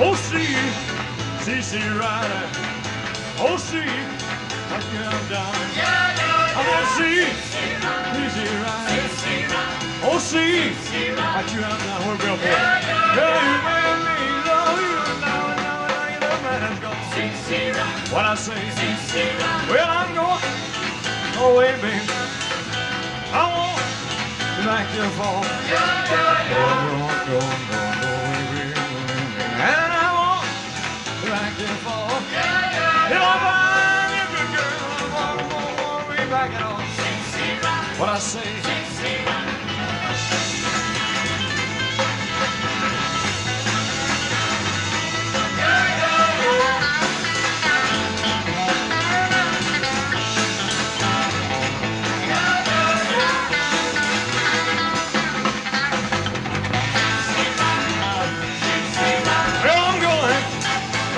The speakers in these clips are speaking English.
Oh, see, rider. Oh, see, what you have done. I said, see, rider. Oh, see, what you have done. We're real boy. Girl, you made me love you. Now your man has gone. What I say? Well, I'm going away, baby. I won't be back to fall. Go away, baby. And I won't be back to fall. If I find you a good girl, I won't be back at all. What I say?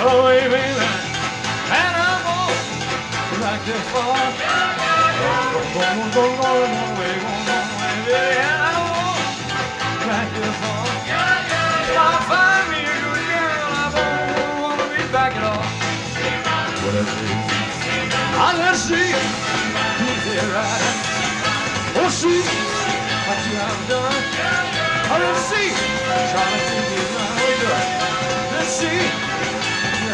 Away, baby, and I'm on back to fall. Go away, baby, and I'm on back to fall. If I find me a good girl, I won't want to be back at all. What I say? I just see, easy right. Oh, see what you have done. I just see, trying to keep you right. How you doing? Let's see.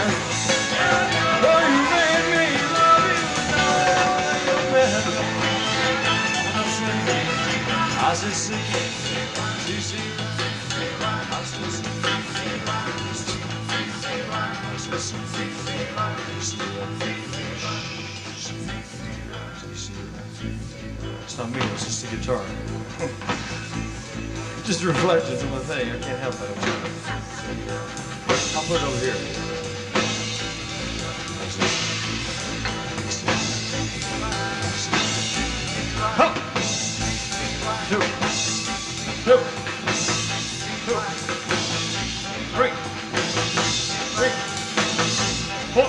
Oh, you made me love you, now you're better. I said, see, it's not me, it's just the guitar. Just reflections on the thing, I can't help it. I'll put it over here. Up. 2, 2, 2, 3, 4.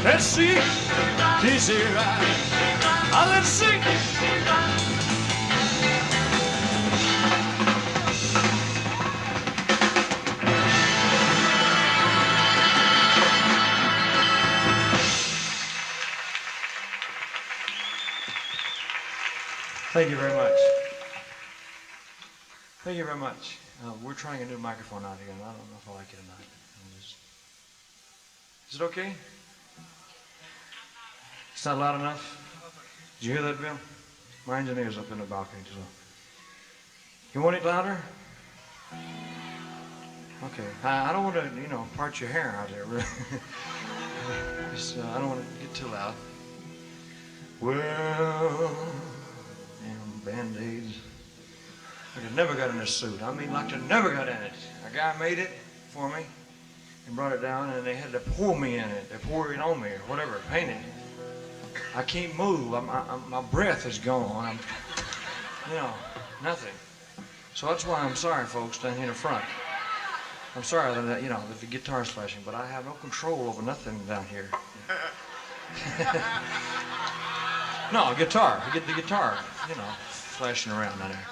Let's see, easy ride. Let's see. Thank you very much. Thank you very much. We're trying a new microphone out again. I don't know if I like it or not. Is it okay? It's not loud enough? Did you hear that, Bill? My engineer's up in the balcony, so. You want it louder? Okay. I don't want to, part your hair out there, really. I don't want to get too loud. Well... Damn Band-Aids. Like I never got in a suit. I mean, like I never got in it. A guy made it for me and brought it down, and they had to pour me in it. They pour it on me or whatever, paint it. I can't move. My breath is gone. Nothing. So that's why I'm sorry, folks, down here in the front. I'm sorry that, that the guitar's flashing, but I have no control over nothing down here. No, guitar. You get the guitar, flashing around down there.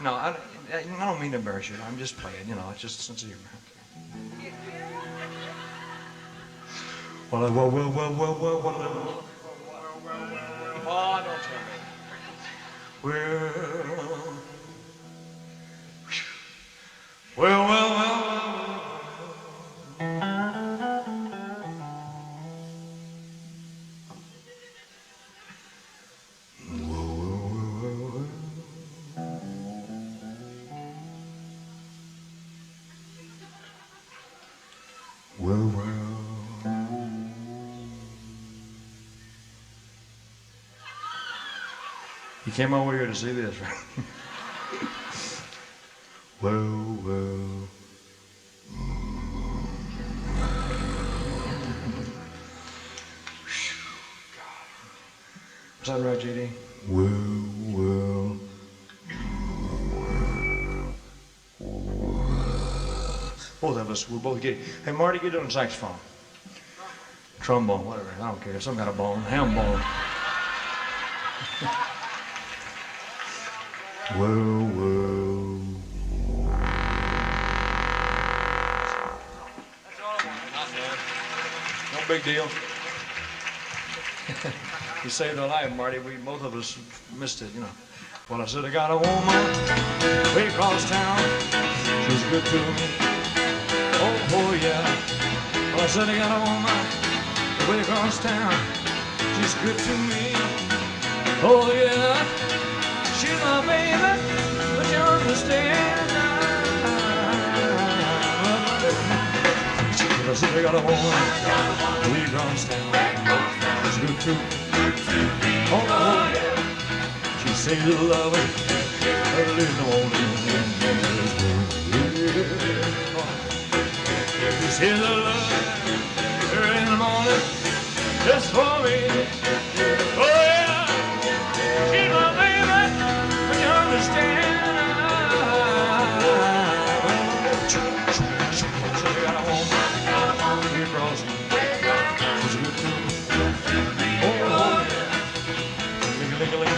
No, I don't mean to embarrass you. I'm just playing, it's just a sense of humor. Well. Oh, don't tell me. Well. You came over here to see this, right? Well. Is that right, JD? Well. Both of us, we're both getting. Hey, Marty, get on the saxophone. Trombone, whatever. I don't care. Some kind of bone. Ham bone. Well. big deal. You saved our life, Marty. We both of us missed it, you know. Well, I said I got a woman way across town. She's good to me. Oh yeah. Well, I said I got a woman way across town. She's good to me. Oh yeah. She's my baby, but you understand. I said I got a woman way across town. She's good to me. Oh yeah. She says you love her early in the morning. She says I love her early in the morning just for me. Oh yeah, she's my baby, but you understand. So I got a woman way across town. She's good to me.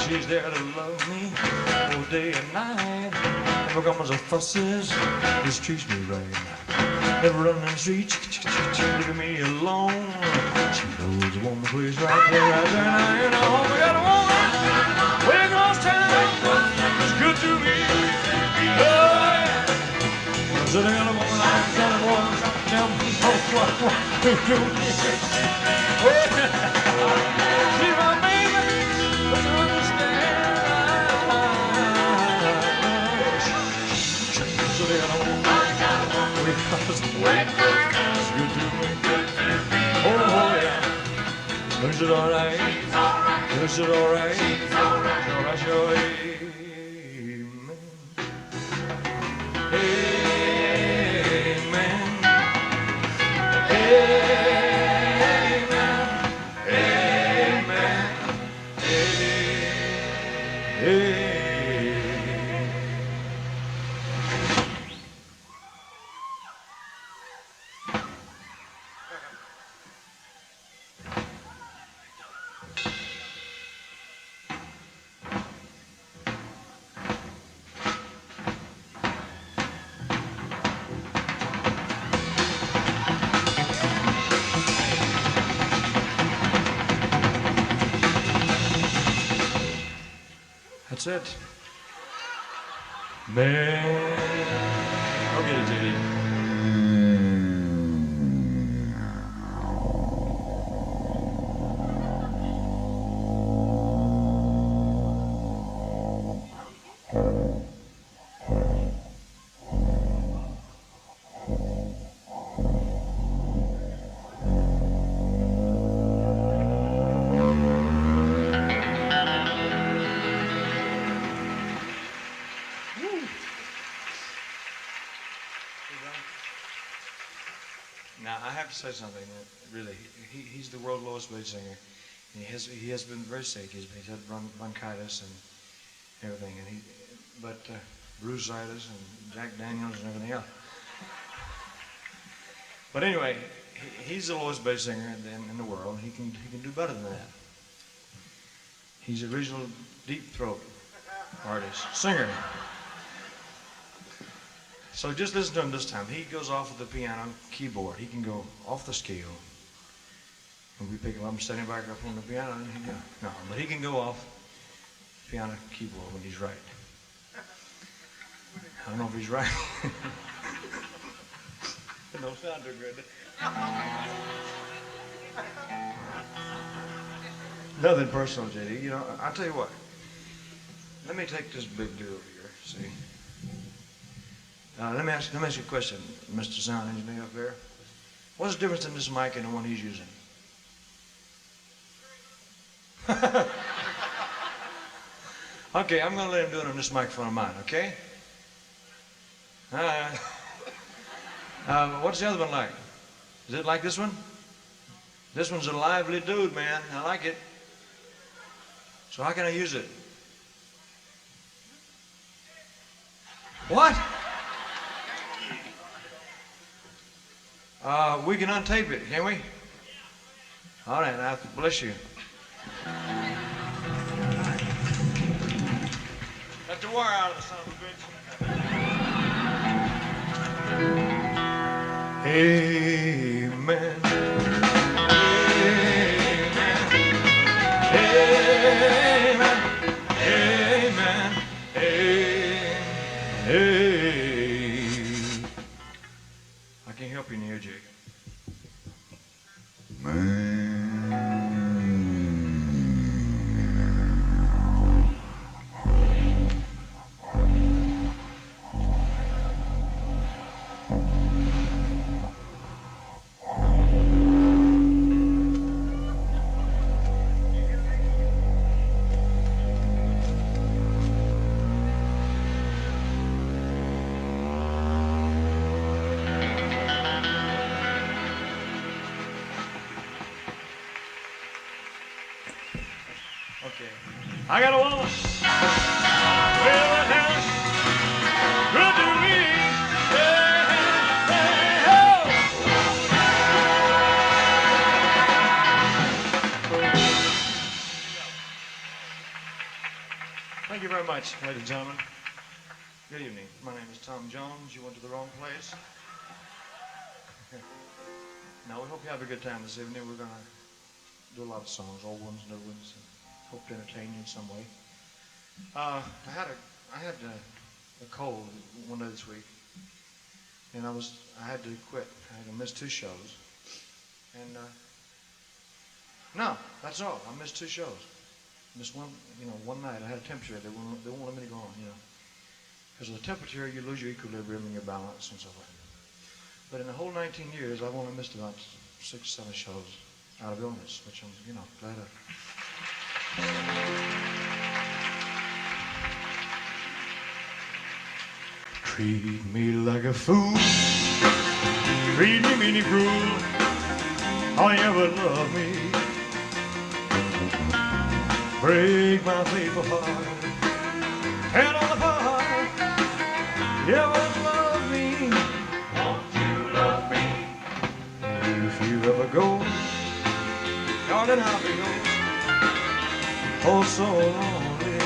She's there to love me all day and night. Never comes a fusses, just treats me right. Never running the streets, leaving me alone. She knows a woman plays right there, right there. Now you know we got a woman way across town. She's good to me. Oh yeah. So they got a woman out there, woman down. Oh yeah. She's my baby. Is it all right? Is it all right? Sure, sure, amen. Amen. Amen. Amen. That's it. Man. Okay, JD. Now I have to say something that really, he's the world's lowest paid singer. And he has been very sick. He's had bronchitis and everything, and brucitis and Jack Daniels and everything else. But anyway, he's the lowest paid singer in the world. He can do better than that. He's a original deep throat artist, singer. So just listen to him this time. He goes off with the piano keyboard. He can go off the scale. And we pick him up and set him back up on the piano. And but he can go off the piano keyboard when he's right. I don't know if he's right. It don't sound too good. Nothing personal, JD. You know, I'll tell you what. Let me take this big dude over here. See. Let me ask you a question, Mr. Sound Engineer up there. What's the difference in this mic and the one he's using? Okay, I'm going to let him do it on this microphone of mine, okay? What's the other one like? Is it like this one? This one's a lively dude, man. I like it. So how can I use it? What? We can untape it, can we? All right, now, bless you. Got the wire out of the son of a bitch. Amen. I got a woman. Well, that's good to me. Hey, hey, Thank you very much, ladies and gentlemen. Good evening. My name is Tom Jones. You went to the wrong place. Now, we hope you have a good time this evening. We're going to do a lot of songs, old ones, new ones, and hope to entertain you in some way. I had a cold one day this week, and I had to quit. I had to miss 2 shows. And no, that's all. I missed 2 shows. Missed one night. I had a temperature. They won't let me go on, Because of the temperature, you lose your equilibrium and your balance and so forth. But in the whole 19 years, I've only missed about 6, 7 shows out of illness, which I'm, glad of. Treat me like a fool, treat me mean and cruel, how you ever love me. Break my faithful heart, tear all apart, you ever love me. Won't you love me? If you ever go, darling, I'll be yours. Oh, so lonely.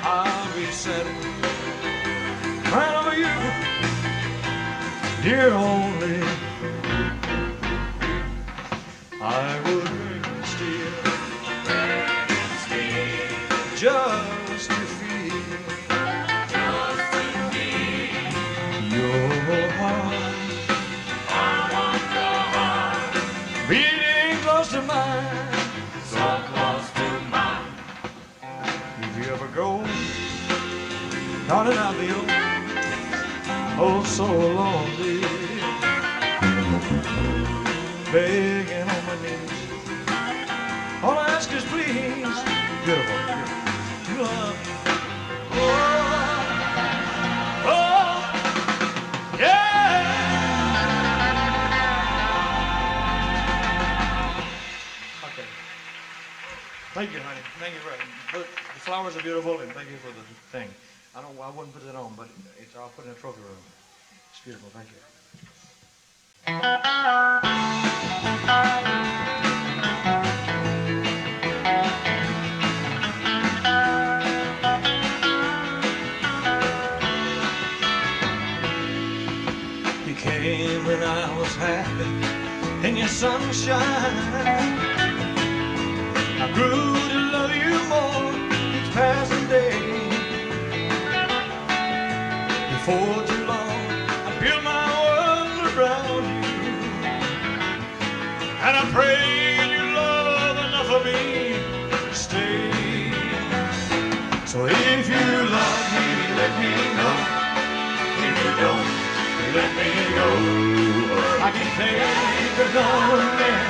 I'll be sitting right over you, dear only. I would drink and steal, just to feel your heart. I want your heart beating close to mine, so close to mine. If you ever go, darling, I'll be yours. Oh, so lonely, begging on my knees. All I ask is please, beautiful, love. Oh, oh, yeah. Okay. Thank you, honey. Thank you the flowers are beautiful, and thank you for the thing. I wouldn't put it on, but I'll put it in a trophy room. It's beautiful. Thank you. You came when I was happy in your sunshine. I grew to love you more each passing day. Before too long, I built my world around you, and I pray you love enough of me to stay. So if you love me, let me know. If you don't, let me go. I can take another man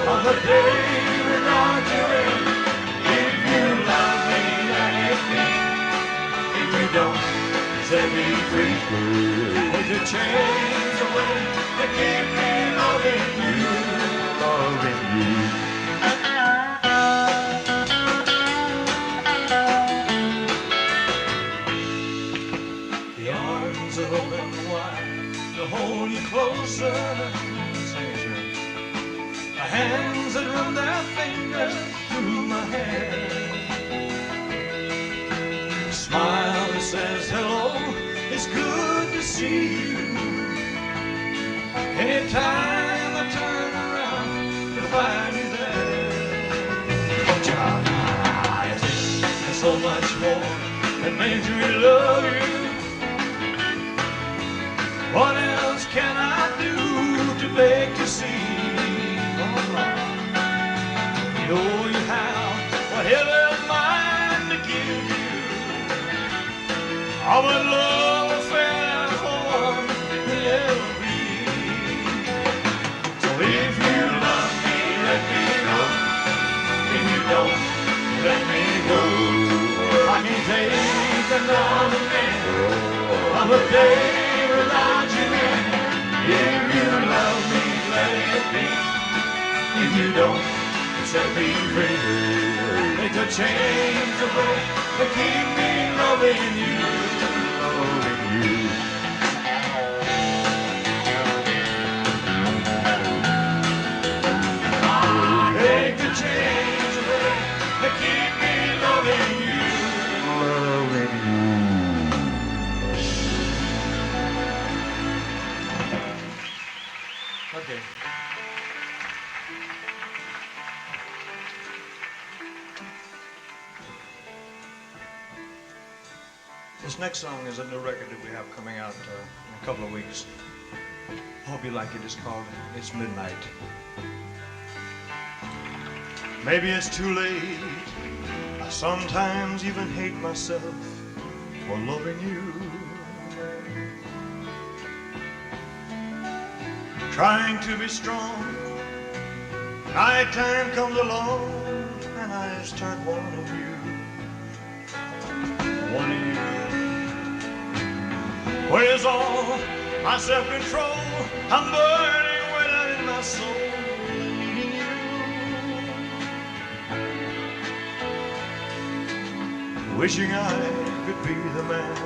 on the day without you in. If you love me, let it be. If you don't, set me free. Put your chains away to keep me loving you, loving you. The arms are open wide to hold you closer. Sing it, Jerry. The hands that run their fingers through my hair. The smile that says hello, it's good to see you. Anytime I turn around to find you there. Child, there's so much more that makes me love you. What else can I do to make you see? You know you have whatever mine to give you. All my love affair for will ever be. So if you love me, let me go. If you don't, let me go. I can take another man on a day without you in. If you love me, let it be. If you don't, set me free. Make the chains to break, but keep me loving you, loving you. Make the chains to break, but keep me loving you, loving you. Okay. This next song is a new record that we have coming out in a couple of weeks. Hope you like it. It's called It's Midnight. Maybe it's too late. I sometimes even hate myself for loving you. Trying to be strong. Nighttime comes along and I start wanting you. Wanting you. Where's all my self-control? I'm burning way down in my soul, needing you. Wishing I could be the man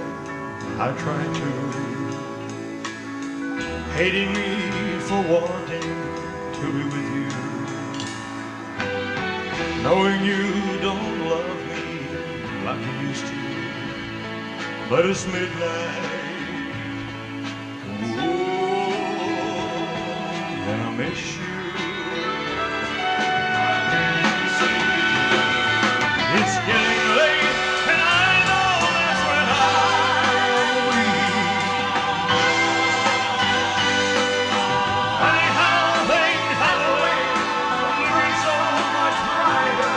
I tried to. Hating me for wanting to be with you. Knowing you don't love me like you used to. But it's midnight. And I miss you. It's getting late, and I know that's when I'm weak. Funny how things have a way of living so much brighter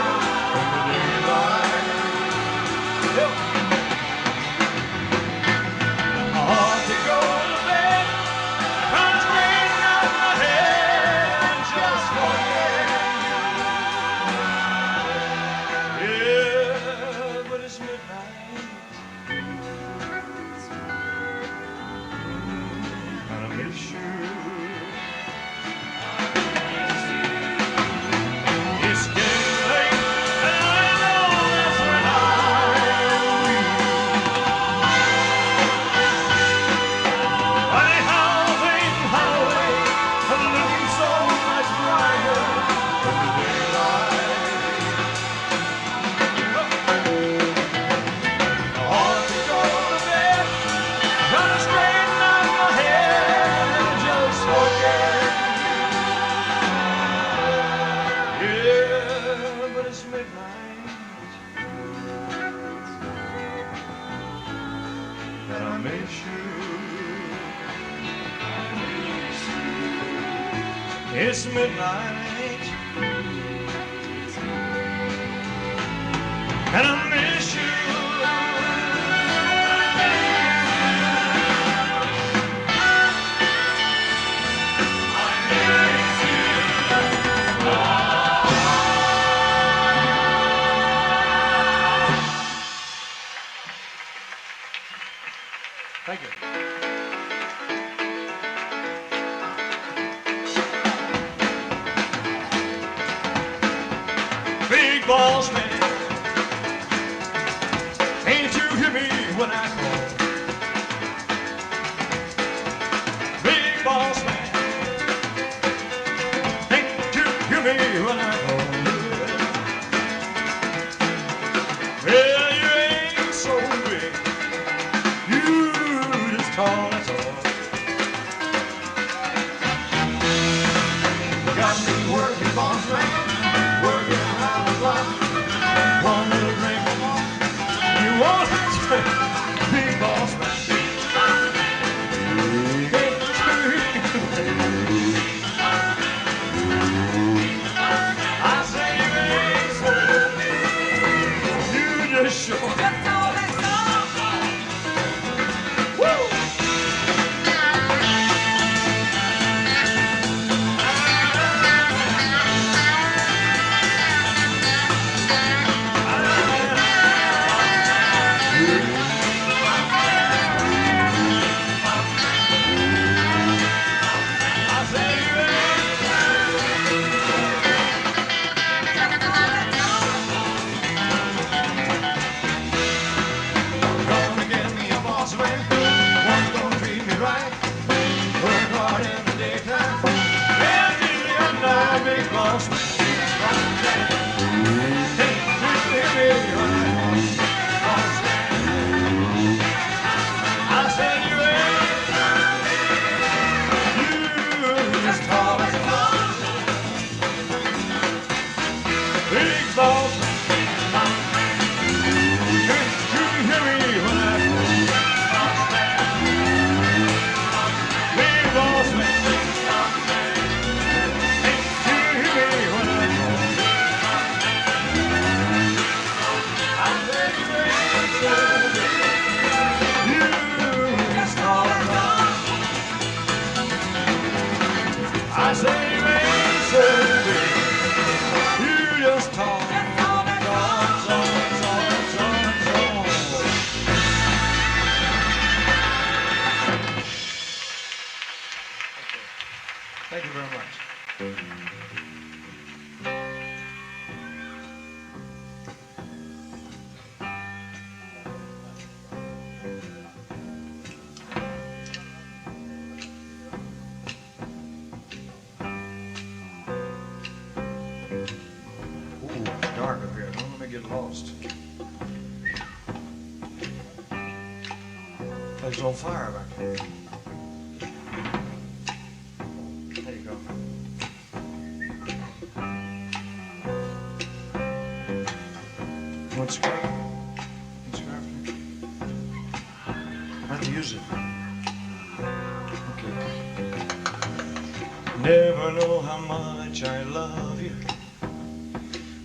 in the daylight. Hard to go to bed. It's midnight, and I miss you. Thank you. Big boss man, can't you hear me when I call? Big boss man, can't you hear me when I call? Well, you ain't so big, you just tall, that's all. Got me working, boss man, working around the clock. One little drink, you want to big boss man. I say you ain't so big, you just sure. That's all that's all. Woo! up here. Don't let me get lost. It's on fire back there. There you go. What's scarf? What's scarf? I have to use it. Okay. Never know how much I love you.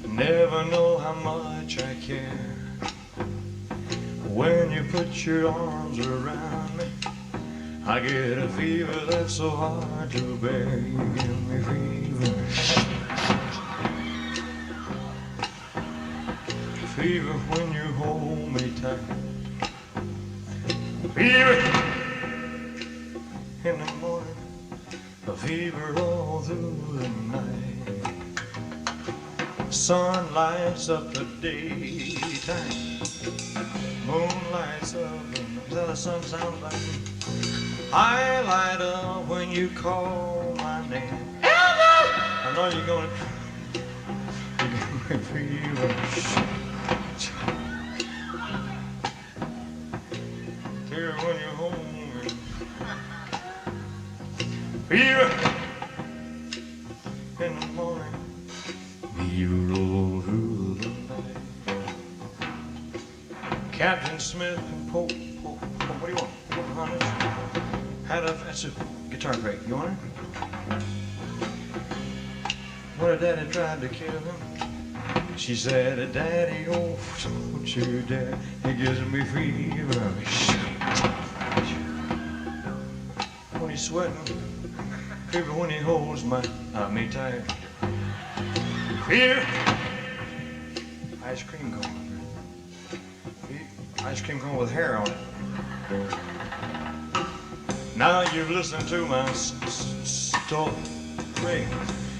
Never know how much I care. When you put your arms around me, I get a fever that's so hard to bear. You give me fever. Fever when you hold me tight. Fever in the morning. A fever all through the night. Sun lights up the daytime. Moon lights up until the sun sounds like I light up when you call my name. Elvis! I know you're gonna give me fever. Fever when you hold me. Fever in the morning. Fever all through the night. Captain Smith and Pope, what do you want? Pocahontas had that's a guitar pick. You want it? When her daddy tried to kill him, she said, "Daddy, oh, don't you dare! He gives me fever." When he's sweating, fever when he holds me tight. Fever, ice cream cone. Ice cream cone with hair on it. Now you've listened to my story.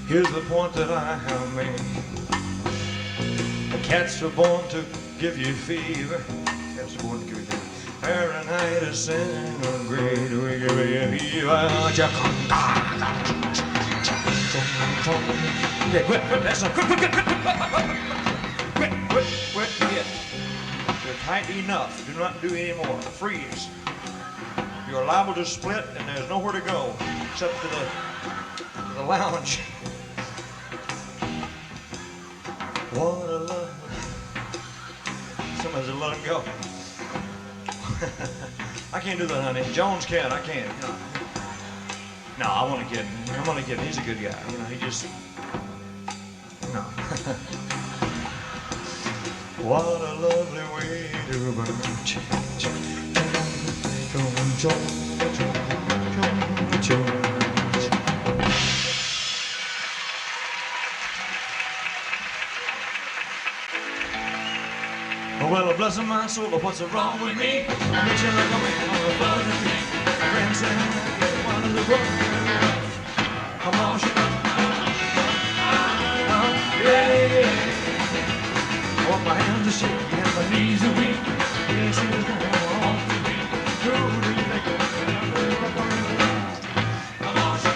Here's the point that I have made. The cats were born to give you fever. Cats were born to give you fever. Fahrenheit is centigrade. We give you fever. Quit, that's not, quit, yeah. You're tight enough. Do not do any more. Freeze. You're liable to split, and there's nowhere to go except to the lounge. What a love. Somebody said, let him go. I can't do that, honey. Jones can. I can't. You know. No, I'm only kidding. I'm only kidding. He's a good guy. You know, he just. No. What a lovely way to burn. Well, bless my soul, what's wrong with me? I'm itching like a man on a buzzing tree. My friend said, one of the broken I'm all shit. Yeah. I want my hands to shake and my knees are weak. Can't see what's going on with me. Who do you think I'm all shit.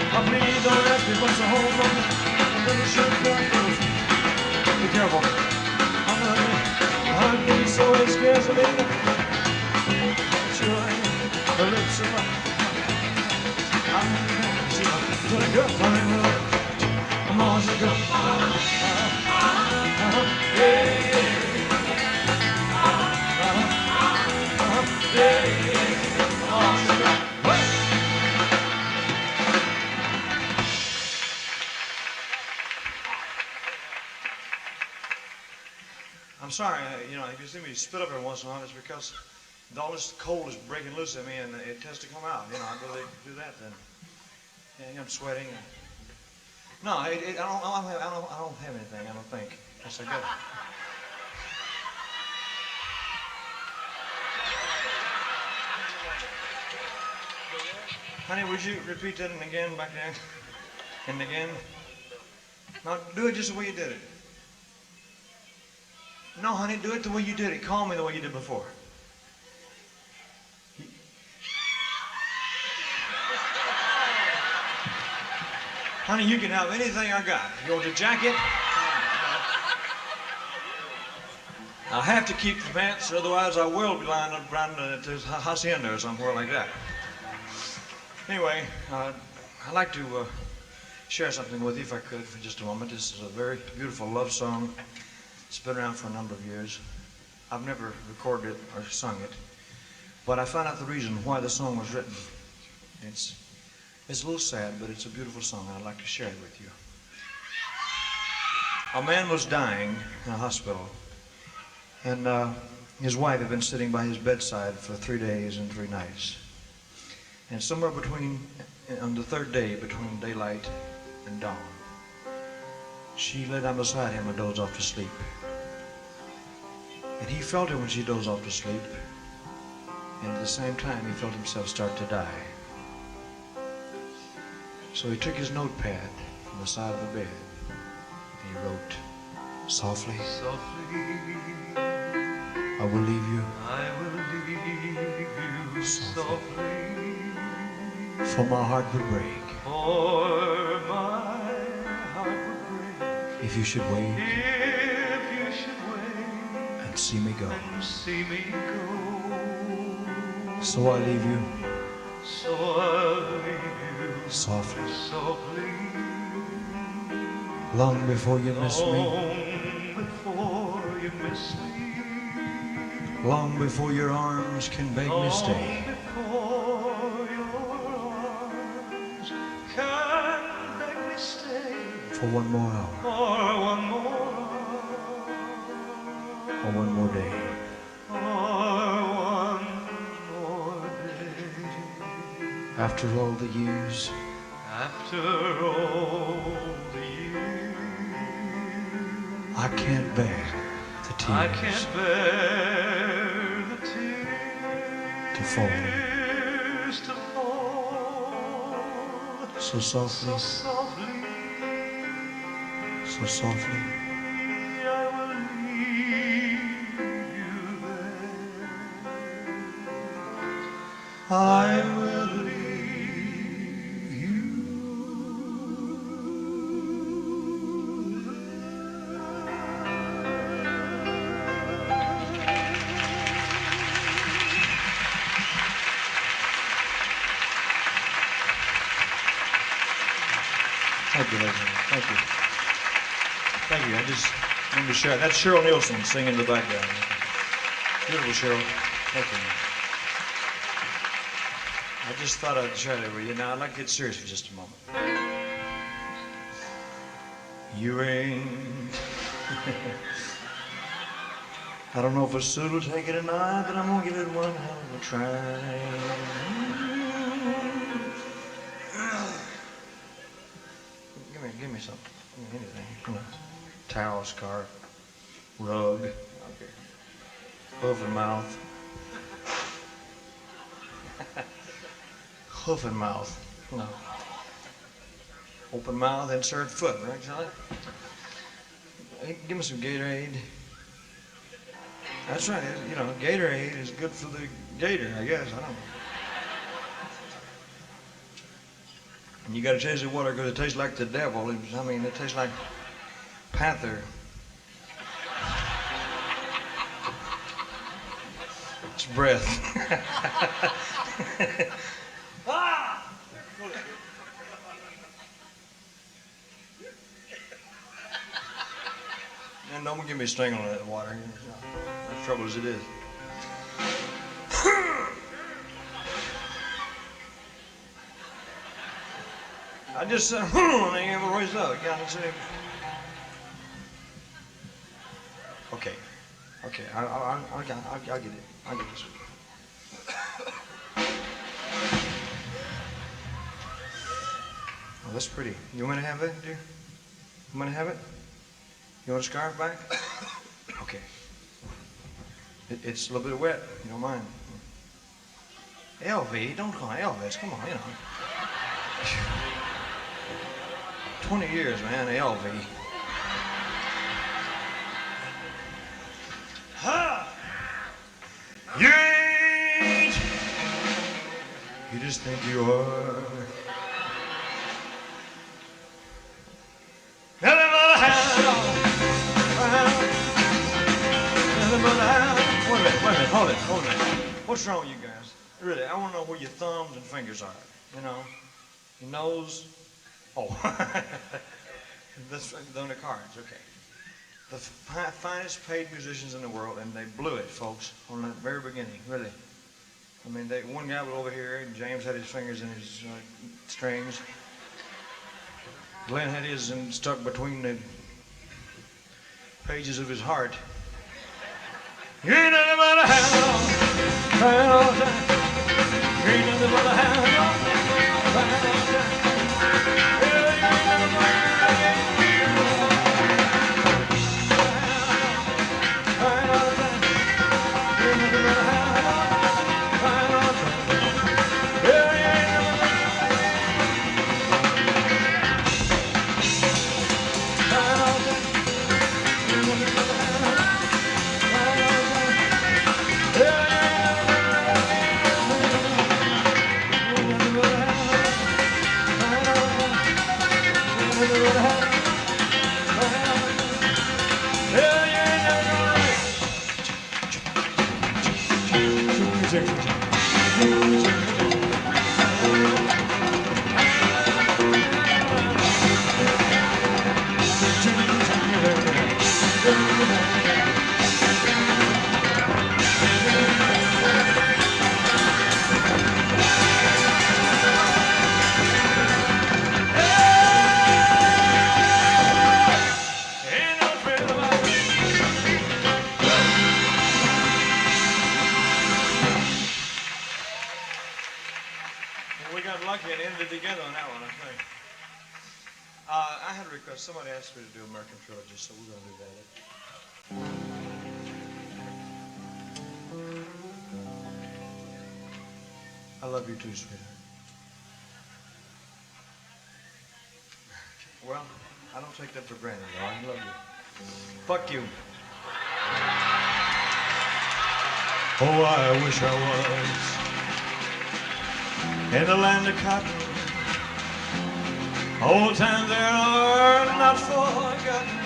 Oh, please don't ask me what's the whole moment. Be careful. I'm getting so it scares me. Sure, her lips are I'm gonna go. I'm all to go. I'm sorry, you know, if you see me spit up every once in a while, it's because all this cold is breaking loose in me and it has to come out. You know, I'd rather do that than, yeah, I'm sweating. No, I don't have anything, I don't think. That's a good. Honey, would you repeat that and again back there? And again? No, do it just the way you did it. No, honey, do it the way you did it. Call me the way you did before. Honey, you can have anything I got. You want a jacket? I have to keep the pants, otherwise I will be lying up around the hacienda or somewhere like that. Anyway, I'd like to share something with you if I could for just a moment. This is a very beautiful love song. It's been around for a number of years. I've never recorded it or sung it, but I found out the reason why the song was written. It's a little sad, but it's a beautiful song, and I'd like to share it with you. A man was dying in a hospital, and his wife had been sitting by his bedside for 3 days and 3 nights. And somewhere on the third day, between daylight and dawn, she lay down beside him and dozed off to sleep. And he felt her when she dozed off to sleep, and at the same time he felt himself start to die. So he took his notepad from the side of the bed, and he wrote, softly, I will leave you, softly, for my heart would break, if you should wait, and see me go. So I leave you, softly, long before you miss me, long before your arms can beg me stay. For one more hour, or one more day. After all the years, I can't bear the tears, to fall. So softly, so softly, I will leave you. Thank you, ladies. Thank you. Thank you. I just wanted to share. That's Cheryl Nielsen singing in the background. Beautiful, Cheryl. Thank you. I just thought I'd share that with you. Now, I'd like to get serious for just a moment. You ain't... I don't know if a suit will take it or not, but I'm going to give it one hell of a try. Give me something. Give me anything. You know, towel, scarf, rug. Okay. Hoof and mouth. Hoof and mouth. No. Open mouth, insert foot, right, Charlie? Hey, give me some Gatorade. That's right. You know, Gatorade is good for the gator, I guess. I don't know. And you got to chase the water because it tastes like the devil. I mean, it tastes like panther. It's breath. Ah! And don't give me a sting on that water. As trouble as it is. I just said, and they have a raise up. You gotta say. Okay. Okay, I'll get it. I'll get this. Oh, that's pretty. You want to have it, dear? You want to have it? You want a scarf back? Okay. It's a little bit wet. You don't mind. LV, don't call it Elvis. Come on, you know. 20 years, man, LV. Ha! You ain't. You just think you are. hold it, hold it. What's wrong with you guys? Really, I want to know where your thumbs and fingers are. You know, your nose. Oh, that's on the cards. Okay. The finest paid musicians in the world, and they blew it, folks, on the very beginning. Really. I mean, one guy was over here, and James had his fingers in his strings. Glenn had his stuck between the pages of his heart. You ain't nothing but a hound dog, crying all the time. You ain't nothing but a hound dog, crying all the time. Yeah, you ain't nothing but a crying all the time. You ain't nothing but a hound dog, crying all the time. Yeah, you ain't nothing but crying all the time. You ain't nothing but a hound dog. We got lucky and ended together on that one, I think. I had a request. Somebody asked me to do American Trilogy, so we're going to do that. I love you too, sweetheart. Well, I don't take that for granted, though. I love you. Fuck you. Oh, I wish I was in the land of cotton. Old times there are not forgotten.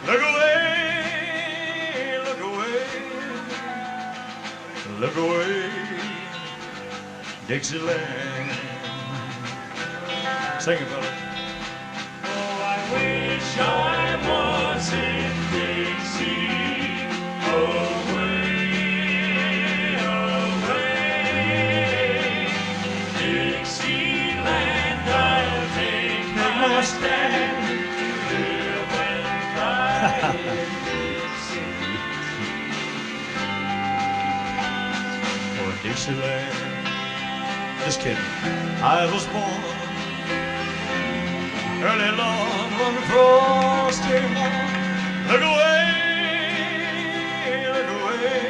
Look away, look away, look away, Dixieland. Sing it, fella. Oh, I wish I was in Dixie. Away, away, Dixieland, I'll take my stand to live and die in Dixie. For Dixieland. Just kidding. I was born early Lord, one frosty morn. Look away, look away,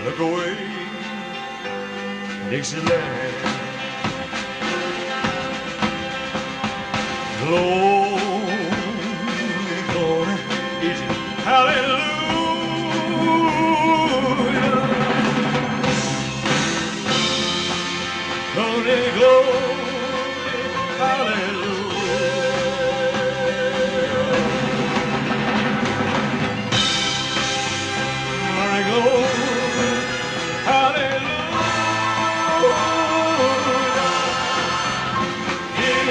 look away, Dixieland. Glory, glory, easy, hallelujah. Glory, glory, hallelujah. Glory, glory, hallelujah.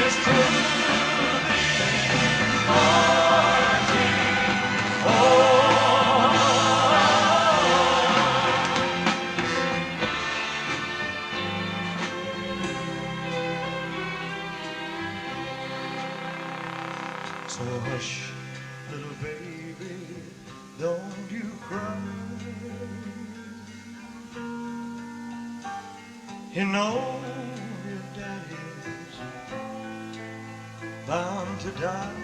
It's truly so hush, little baby, don't you cry. You know your daddy's bound to die.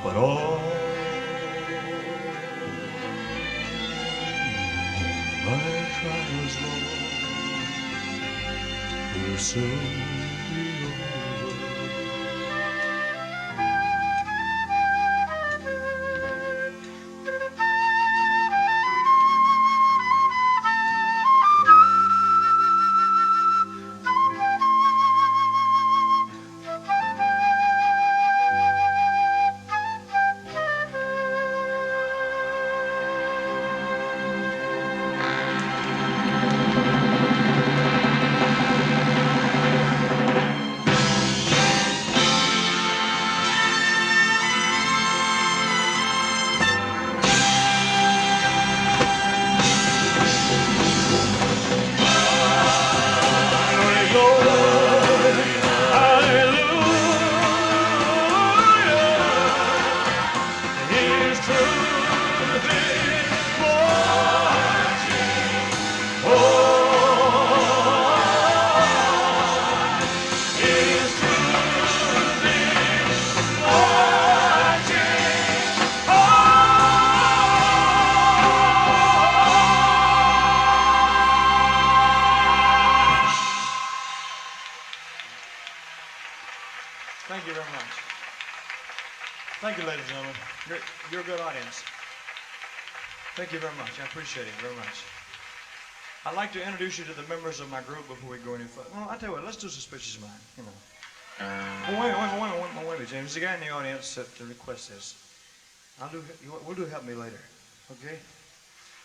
But all my trials, Lord, will soon be over. Thank you very much. Thank you, ladies and gentlemen. You're a good audience. Thank you very much. I appreciate it very much. I'd like to introduce you to the members of my group before we go any further. Well, I tell you what, let's do Suspicious Mind, you know. Well, wait a minute, James. There's a guy in the audience that requests this. We'll do Help Me Later, okay?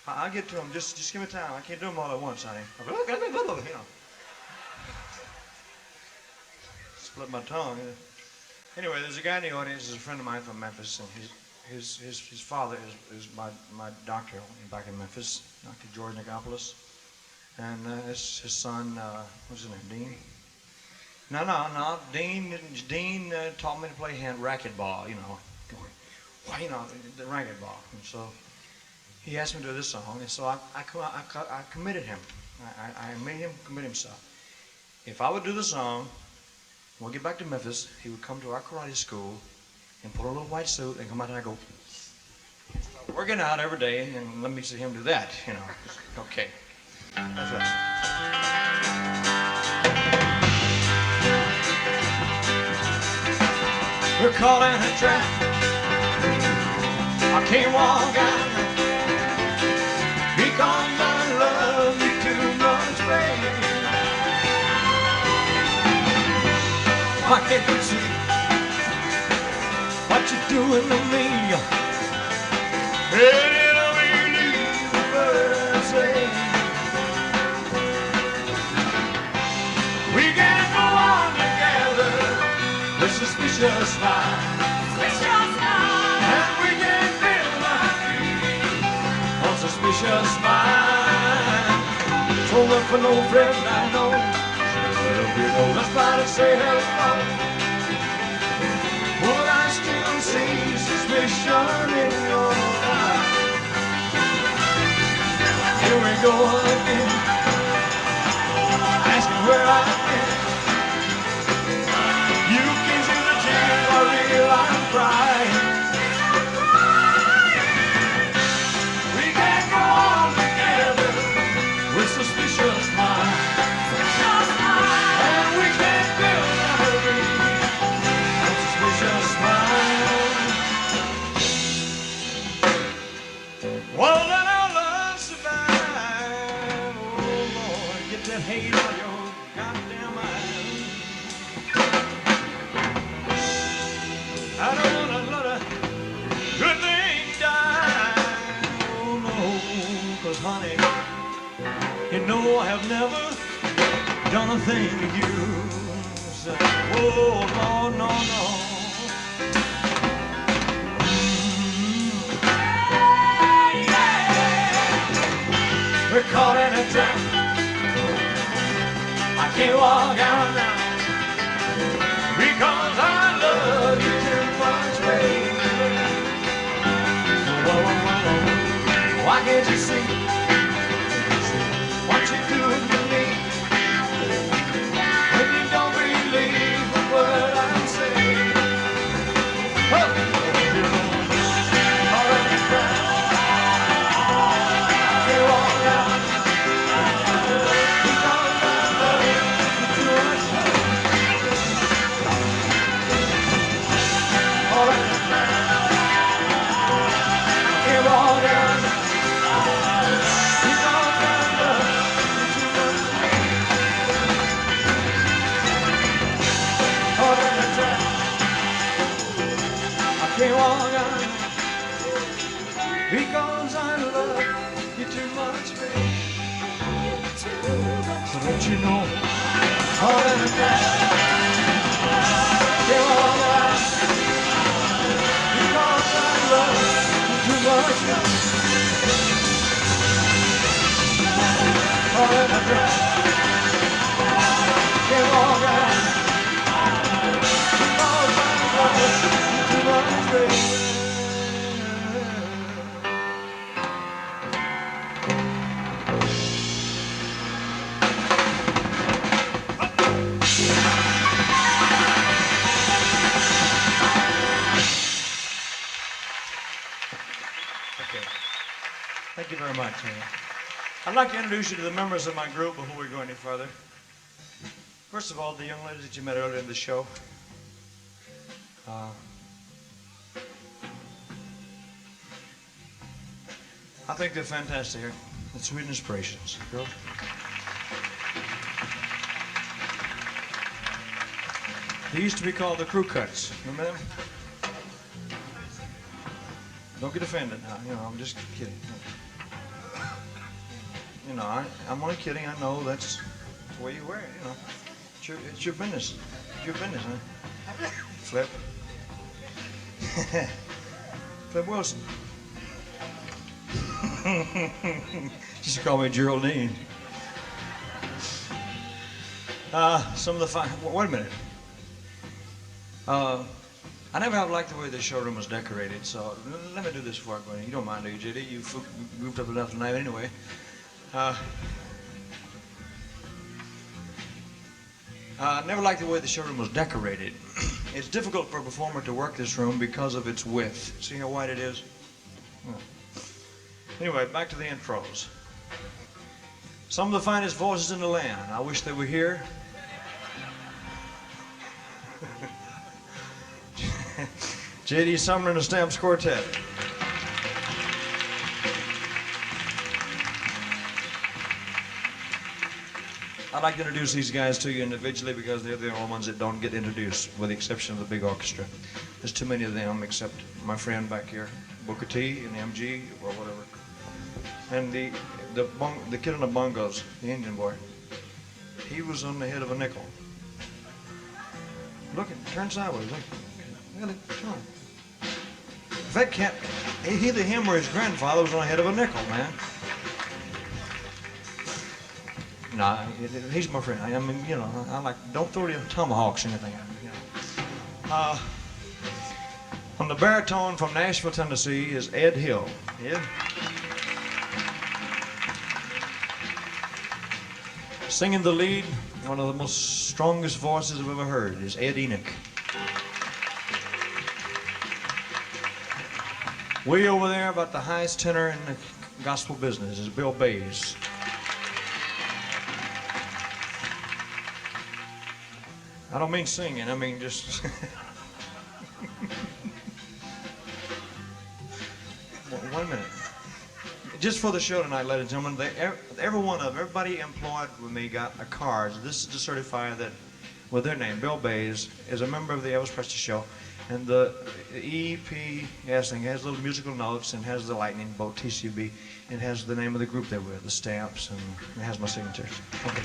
I'll get to him. Just give me time. I can't do them all at once, honey. You know. Split my tongue. Anyway, there's a guy in the audience. He's a friend of mine from Memphis, and his father is my doctor back in Memphis, Dr. George Nicopolis, and his son, what's his name, Dean? No. Dean taught me to play racquetball, you know. Well, you know, the racquetball. And so he asked me to do this song, and so I committed him. I made him commit himself. If I would do the song, when we get back to Memphis, he would come to our karate school and put on a little white suit and come out and I go, working out every day, and let me see him do that, you know. Okay. That's right. We're caught in a trap. I can't walk out because I love you too much, baby. Why can't you see what you're doing to me? And it'll believe the birds say we can go on together with suspicious minds. And we can build our dreams on suspicious minds. So look for no friend I know. There'll be no less try to say hello. But I still see suspicion in your eyes. Here we go again, asking where I've been. You can see the tears I realize I'm crying. We can't go on together with suspicious minds. And we can't build our dreams on suspicious minds. Well, let our love survive. Oh Lord, get that hate out of your goddamn eyes. I don't want to let a good thing die. Oh no, 'cause honey, you know I have never done a thing to you. So, oh Lord, no. We're caught in a trap. I can't walk out now because I love you too much, baby. Why can't you see what you're doing to me? When you don't believe a word I'm saying. Because I love you too much, baby. So don't you know? All in the back. Can't walk out. Because I love you too much, baby. All in the back. Can't walk out. Because I love you too much, baby. Thank you very much. I'd like to introduce you to the members of my group before we go any further. First of all, the young lady that you met earlier in the show. I think they're fantastic. It's sweet inspirations. Girls. They used to be called the Crew Cuts. Remember them? Don't get offended. I'm just kidding. I'm only kidding. I know that's the way you wear it. It's your business. It's your business, huh? Flip. Flip Wilson. Just call me Geraldine. Some of the fine. Wait a minute. I never have liked the way the showroom was decorated, so let me do this before I go in. You don't mind, do you, JD? You moved up enough tonight anyway. I never liked the way the showroom was decorated. It's difficult for a performer to work this room because of its width. See how wide it is? Anyway, back to the intros. Some of the finest voices in the land. I wish they were here. J.D. Sumner and the Stamps Quartet. I'd like to introduce these guys to you individually because they're the only ones that don't get introduced, with the exception of the big orchestra. There's too many of them, except my friend back here, Booker T and MG or whatever. And the kid on the bongos, the Indian boy, he was on the head of a nickel. Look, turn sideways. Look, come on. If that cat, either him or his grandfather was on the head of a nickel, man. Nah, he's my friend. I mean, I like, don't throw the tomahawks or anything at me, On the baritone from Nashville, Tennessee is Ed Hill. Ed? Singing the lead, one of the most strongest voices I've ever heard, is Ed Enoch. Way over there, about the highest tenor in the gospel business, is Bill Bays. I don't mean singing, I mean just... One minute. Just for the show tonight, ladies and gentlemen, everybody employed with me got a card. This is to certify that, with their name, Bill Bays, is a member of the Elvis Presley show. And the EPS thing has little musical notes and has the lightning bolt, TCB, and has the name of the group they were, the Stamps, and it has my signatures. Okay.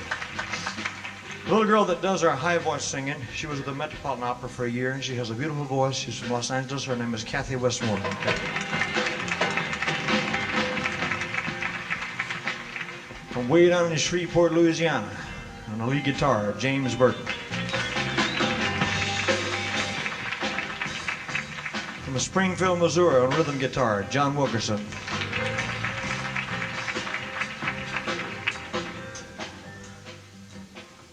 The little girl that does our high voice singing, she was at the Metropolitan Opera for a year, and she has a beautiful voice. She's from Los Angeles. Her name is Kathy Westmoreland. From way down in Shreveport, Louisiana, on the lead guitar, James Burton. From Springfield, Missouri, on rhythm guitar, John Wilkerson.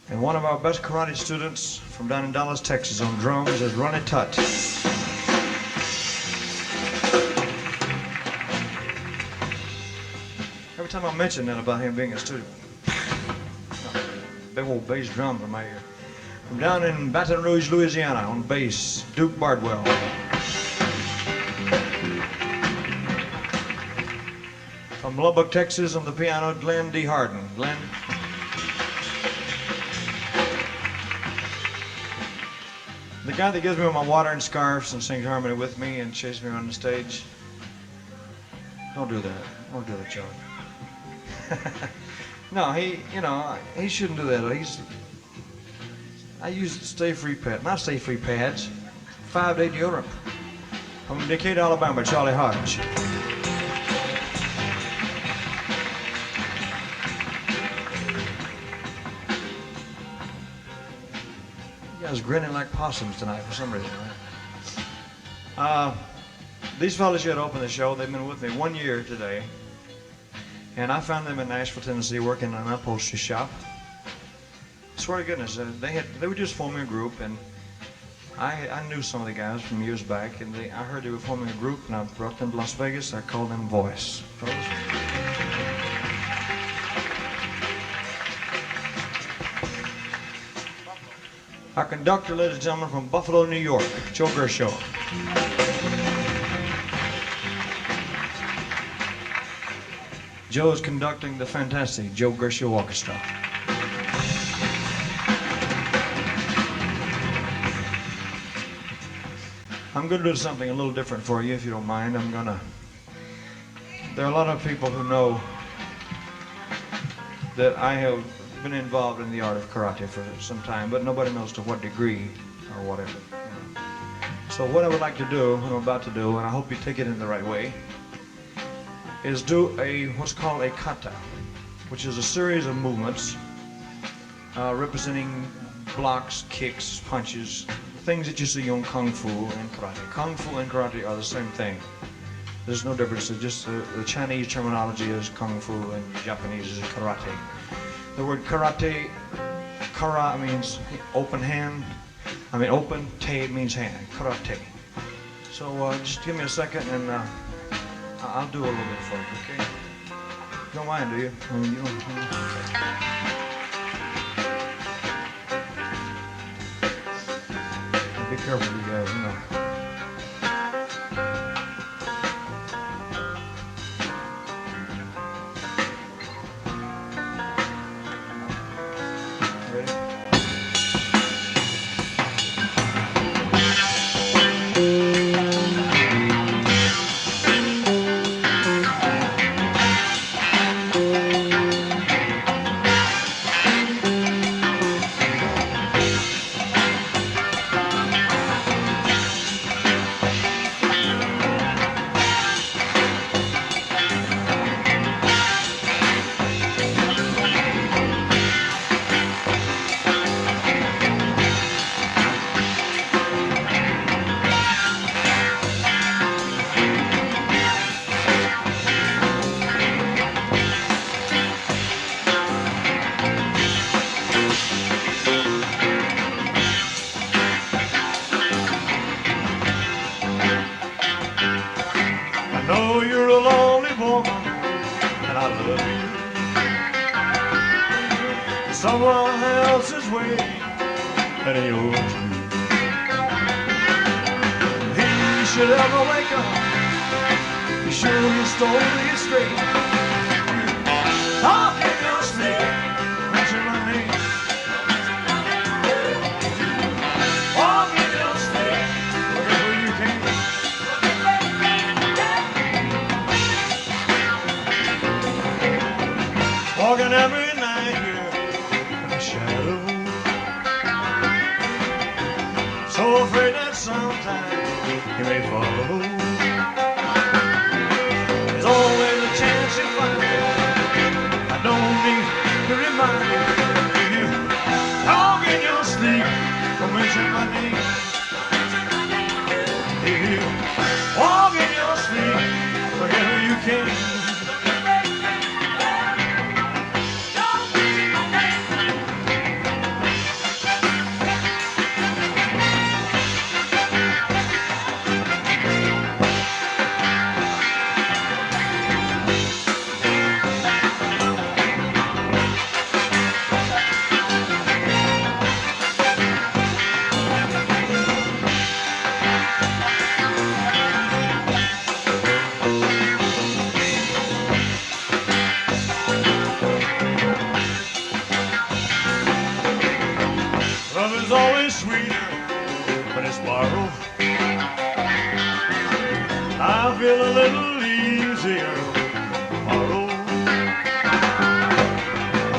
And one of our best karate students from down in Dallas, Texas, on drums is Ronnie Tutt. Every time I mention that about him being a student, big old bass drums in my ear. From down in Baton Rouge, Louisiana, on bass, Duke Bardwell. From Lubbock, Texas, on the piano, Glenn D. Harden. Glenn. The guy that gives me my water and scarves and sings harmony with me and chases me around the stage. Don't do that. Don't do that, Joe. No, he shouldn't do that. I use Stay Free Pad, not Stay Free Pads. 5-day deodorant. From Decatur, Alabama, Charlie Hodge. You guys grinning like possums tonight for some reason, right? These fellas here to open the show, they've been with me 1 year today. And I found them in Nashville, Tennessee, working in an upholstery shop. I swear to goodness, they were just forming a group, and I knew some of the guys from years back, and I heard they were forming a group, and I brought them to Las Vegas. I called them Voice. Fellas. Our conductor, ladies and gentlemen, from Buffalo, New York, Joe Gershaw. Joe is conducting the fantastic Joe Gershaw Orchestra. I'm going to do something a little different for you, if you don't mind. There are a lot of people who know that I have been involved in the art of karate for some time, but nobody knows to what degree or whatever. So what I would like to do, what I'm about to do, and I hope you take it in the right way, is do what's called a kata, which is a series of movements representing blocks, kicks, punches, things that you see on Kung Fu and karate. Kung Fu and karate are the same thing. There's no difference. It's just the Chinese terminology is Kung Fu and Japanese is karate. The word karate, kara means open hand. Open, te means hand, karate. So just give me a second and I'll do a little bit for you, okay? You don't mind, do you? You don't, okay. Be careful, you guys, someone else's way, that ain't yours. He should ever wake up, be sure you stole me straight. Talk in your sleep, mention my name. Walk in your sleep, wherever you can. Walking every night here. Shadow, so afraid that sometime you may follow. There's always a chance you find it. I don't need to remind you. If you talk in your sleep, don't mention my name. If you walk in your sleep, forget who you can. Love is always sweeter when it's borrowed. I feel a little easier tomorrow.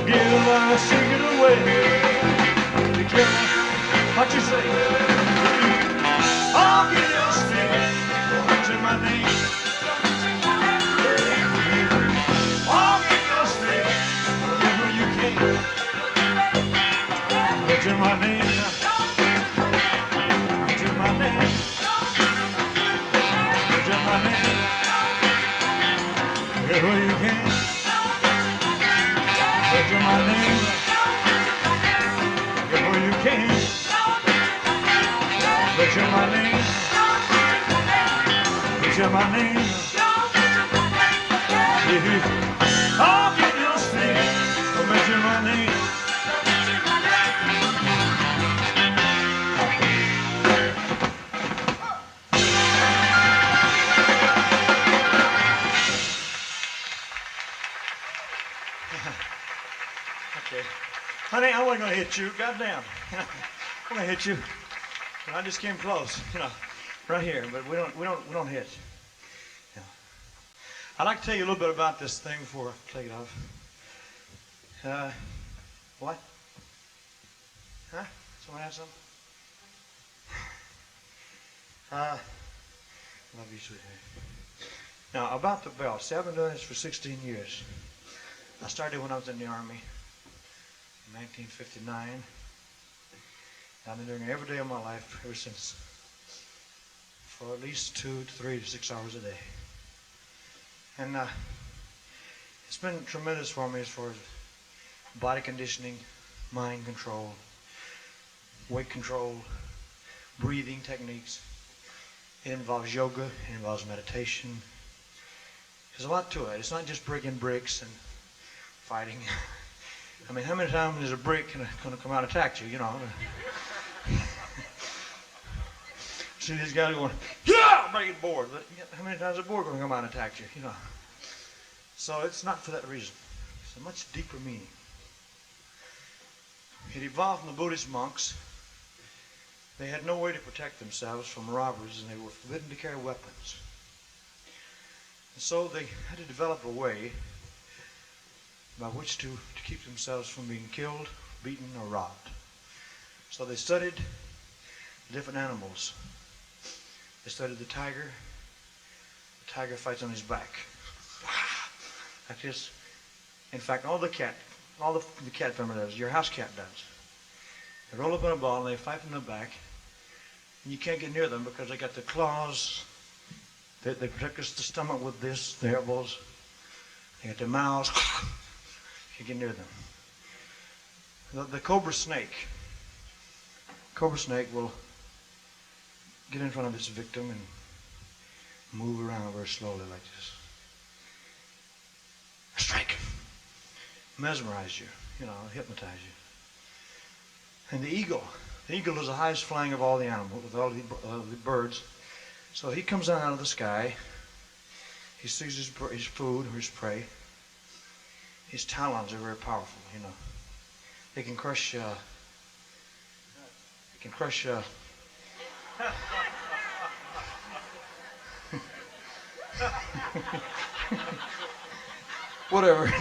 Give our secret away. Be careful what you say. I'll get your stick, mention my name. I'll get your stick, wherever you can. Mention my name. Mention my name. Mention my name. Wherever you can. Mention my name. Wherever you can. Mention my name. Mention my name. I'll get your stick. Mention my name. to hit you. Goddamn. I'm gonna hit you. I just came close, right here, but we don't hit. I'd like to tell you a little bit about this thing before I take it off. What? Huh? Someone have something? Love you, sweetheart. Now, about the belt. See, I've been doing this for 16 years. I started when I was in the Army in 1959. I've been doing it every day of my life ever since, for at least 2 to 3 to 6 hours a day. And it's been tremendous for me as far as body conditioning, mind control, weight control, breathing techniques. It involves yoga, it involves meditation. There's a lot to it. It's not just breaking bricks and fighting. I mean, how many times is a brick going to come out and attack you, See these guys going, yeah, breaking board. How many times is a board going to come out and attack you, So it's not for that reason. It's a much deeper meaning. It evolved from the Buddhist monks. They had no way to protect themselves from robbers, and they were forbidden to carry weapons. And so they had to develop a way by which to keep themselves from being killed, beaten, or robbed. So they studied the different animals. They studied the tiger. The tiger fights on his back, like this. In fact, all the cat family does. Your house cat does. They roll up in a ball and they fight from the back. And you can't get near them because they got the claws. They protect us the stomach with this, the elbows. They got their mouths. You can't get near them. The cobra snake will get in front of its victim and move around very slowly like this. Strike. Mesmerize you, hypnotize you. And the eagle is the highest flying of all the animals, with all the birds. So he comes down out of the sky. He sees his food or his prey. His talons are very powerful, They can crush. Whatever.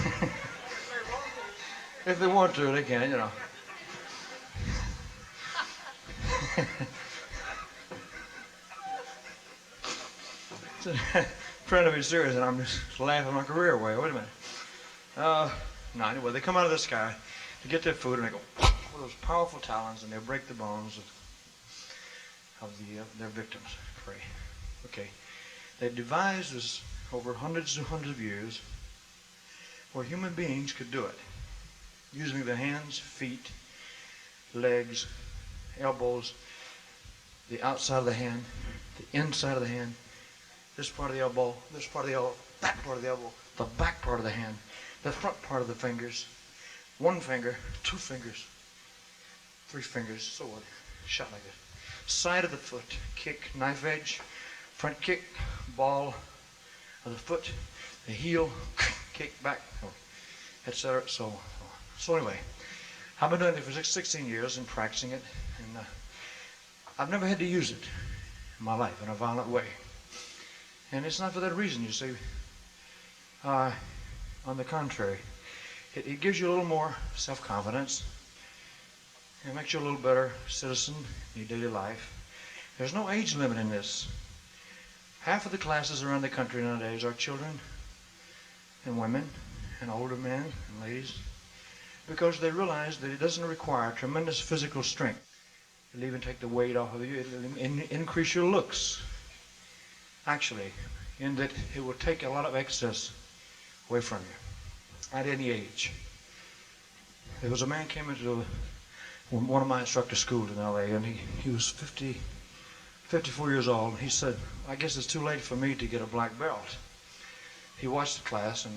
If they want to, they can, Trying to be serious, and I'm just laughing my career away. Wait a minute. No, anyway, they come out of the sky to get their food, and they go with those powerful talons, and they'll break the bones of their victims' prey. Okay. They devised this over hundreds and hundreds of years where human beings could do it, using the hands, feet, legs, elbows, the outside of the hand, the inside of the hand, this part of the elbow, this part of the elbow, that part of the elbow, the back part of the hand, the front part of the fingers, 1 finger, 2 fingers, 3 fingers, so on, shot like this. Side of the foot, kick, knife edge, front kick, ball of the foot, the heel, kick back, etc. So anyway, I've been doing it for 16 years and practicing it, and I've never had to use it in my life in a violent way. And it's not for that reason, you see. On the contrary, it gives you a little more self-confidence. It makes you a little better citizen in your daily life. There's no age limit in this. Half of the classes around the country nowadays are children and women and older men and ladies, because they realize that it doesn't require tremendous physical strength. It'll even take the weight off of you. It'll increase your looks, actually, in that it will take a lot of excess away from you at any age. There was a man came into one of my instructor schools in LA, and he was 54 years old. He said, I guess it's too late for me to get a black belt. He watched the class, and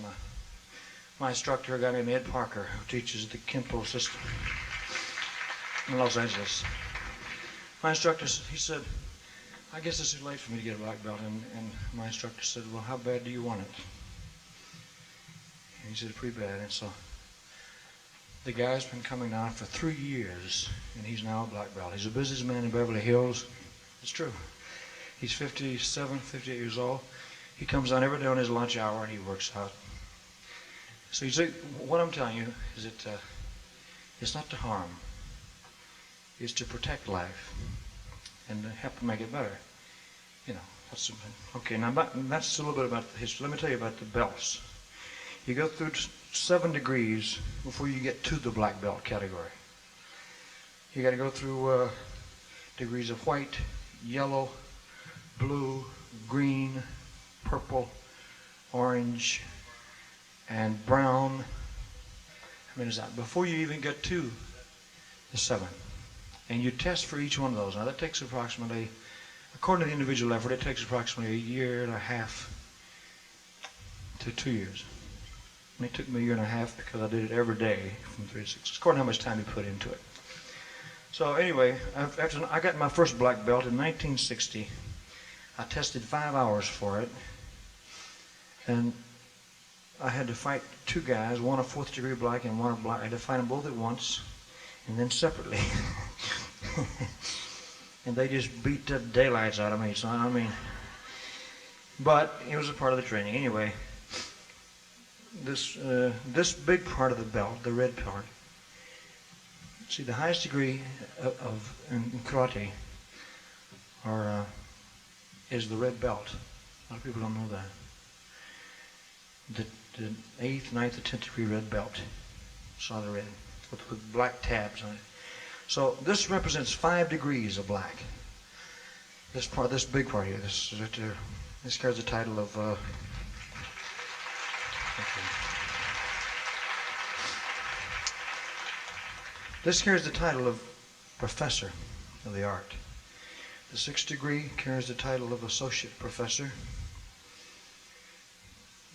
my instructor, a guy named Ed Parker, who teaches the Kempo system in Los Angeles. My instructor, he said, I guess it's too late for me to get a black belt. And my instructor said, well, how bad do you want it? And he said, pretty bad. And so The guy's been coming down for 3 years, and he's now a black belt. He's a businessman in Beverly Hills. It's true. He's 57, 58 years old. He comes down every day on his lunch hour, and he works out. So you see, what I'm telling you is that it's not to harm. It's to protect life and to help make it better. You know, that's okay. Now that's a little bit about the history. Let me tell you about the belts. You go through 7 degrees before you get to the black belt category. You got to go through degrees of white, yellow, blue, green, purple, orange, and brown. I mean, is that before you even get to the 7? And you test for each one of those. Now that takes approximately, according to the individual effort, it takes approximately 1.5 years to 2 years. And it took me 1.5 years because I did it every day from 3 to 6, according to how much time you put into it. So anyway, after I got my first black belt in 1960, I tested 5 hours for it, and I had to fight 2 guys, one a 4th degree black and one a black. I had to fight them both at once, and then separately. And they just beat the daylights out of me. So I mean, but it was a part of the training anyway. This big part of the belt, the red part. See, the highest degree in karate is the red belt. A lot of people don't know that. The 8th, 9th, and 10th degree red belt. Saw the red with black tabs on it. So this represents 5 degrees of black. This big part here, this carries the title of. This carries the title of Professor of the Art. The 6th degree carries the title of Associate Professor.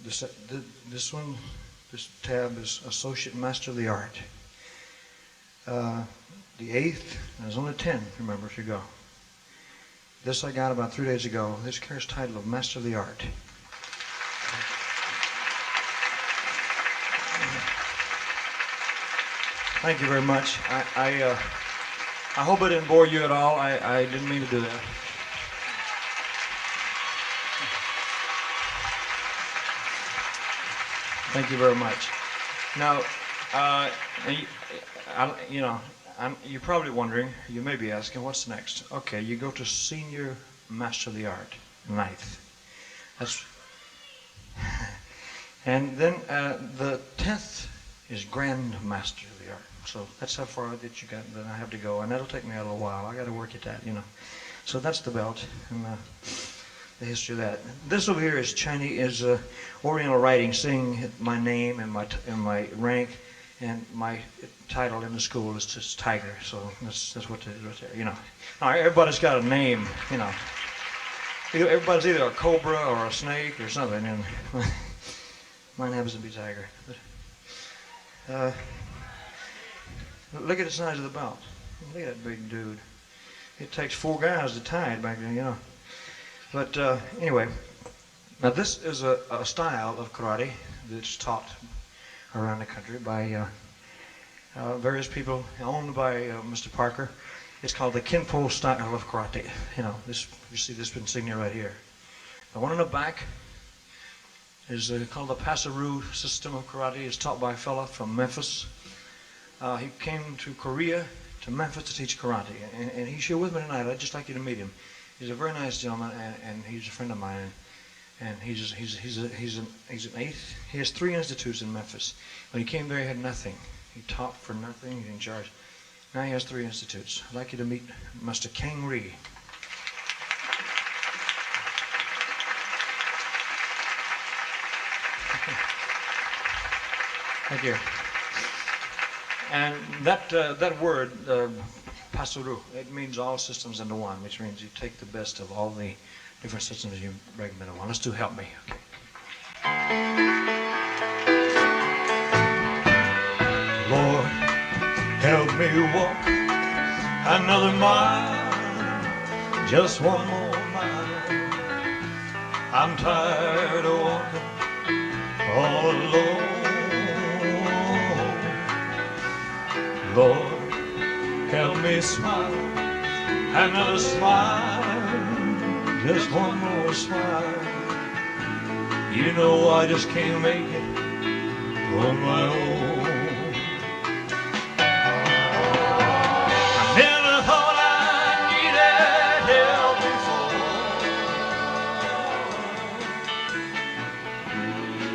This tab is Associate Master of the Art. The 8th, and there's only 10, remember, to go. This I got about 3 days ago. This carries the title of Master of the Art. Thank you very much. I hope I didn't bore you at all. I didn't mean to do that. Thank you very much. Now, you're probably wondering, you may be asking, what's next? Okay, you go to Senior Master of the Art, 9th. And then the 10th is Grand Master of the Art. So that's how far that I have to go, and that'll take me a little while. I got to work at that, you know. So that's the belt and the history of that. This over here is Chinese, Oriental writing, saying my name and my rank, and my title in the school is just Tiger. So that's what it is right there, you know. Now everybody's got a name, you know. Everybody's either a cobra or a snake or something, and mine happens to be Tiger. But, look at the size of the belt. Look at that big dude. It takes 4 guys to tie it back then, you know. But anyway, now this is a style of karate that's taught around the country by various people, owned by Mr. Parker. It's called the Kinpo style of karate. You know, you see this insignia right here. The one on the back is called the Passeru system of karate. It's taught by a fellow from Memphis. He came to Korea, to Memphis, to teach karate, and he's here with me tonight. I'd just like you to meet him. He's a very nice gentleman, and he's a friend of mine. And he's an 8th. He has 3 institutes in Memphis. When he came there, he had nothing. He taught for nothing. He didn't charge. Now he has 3 institutes. I'd like you to meet Master Kang Ree. Thank you. And that word, pasuru, it means all systems into one, which means you take the best of all the different systems and you break them into one. Let's do Help Me. Okay. Lord, help me walk another mile, just one more mile. I'm tired of walking all alone. Lord, help me smile, another smile, just one more smile. You know I just can't make it on my own. I never thought I needed help before.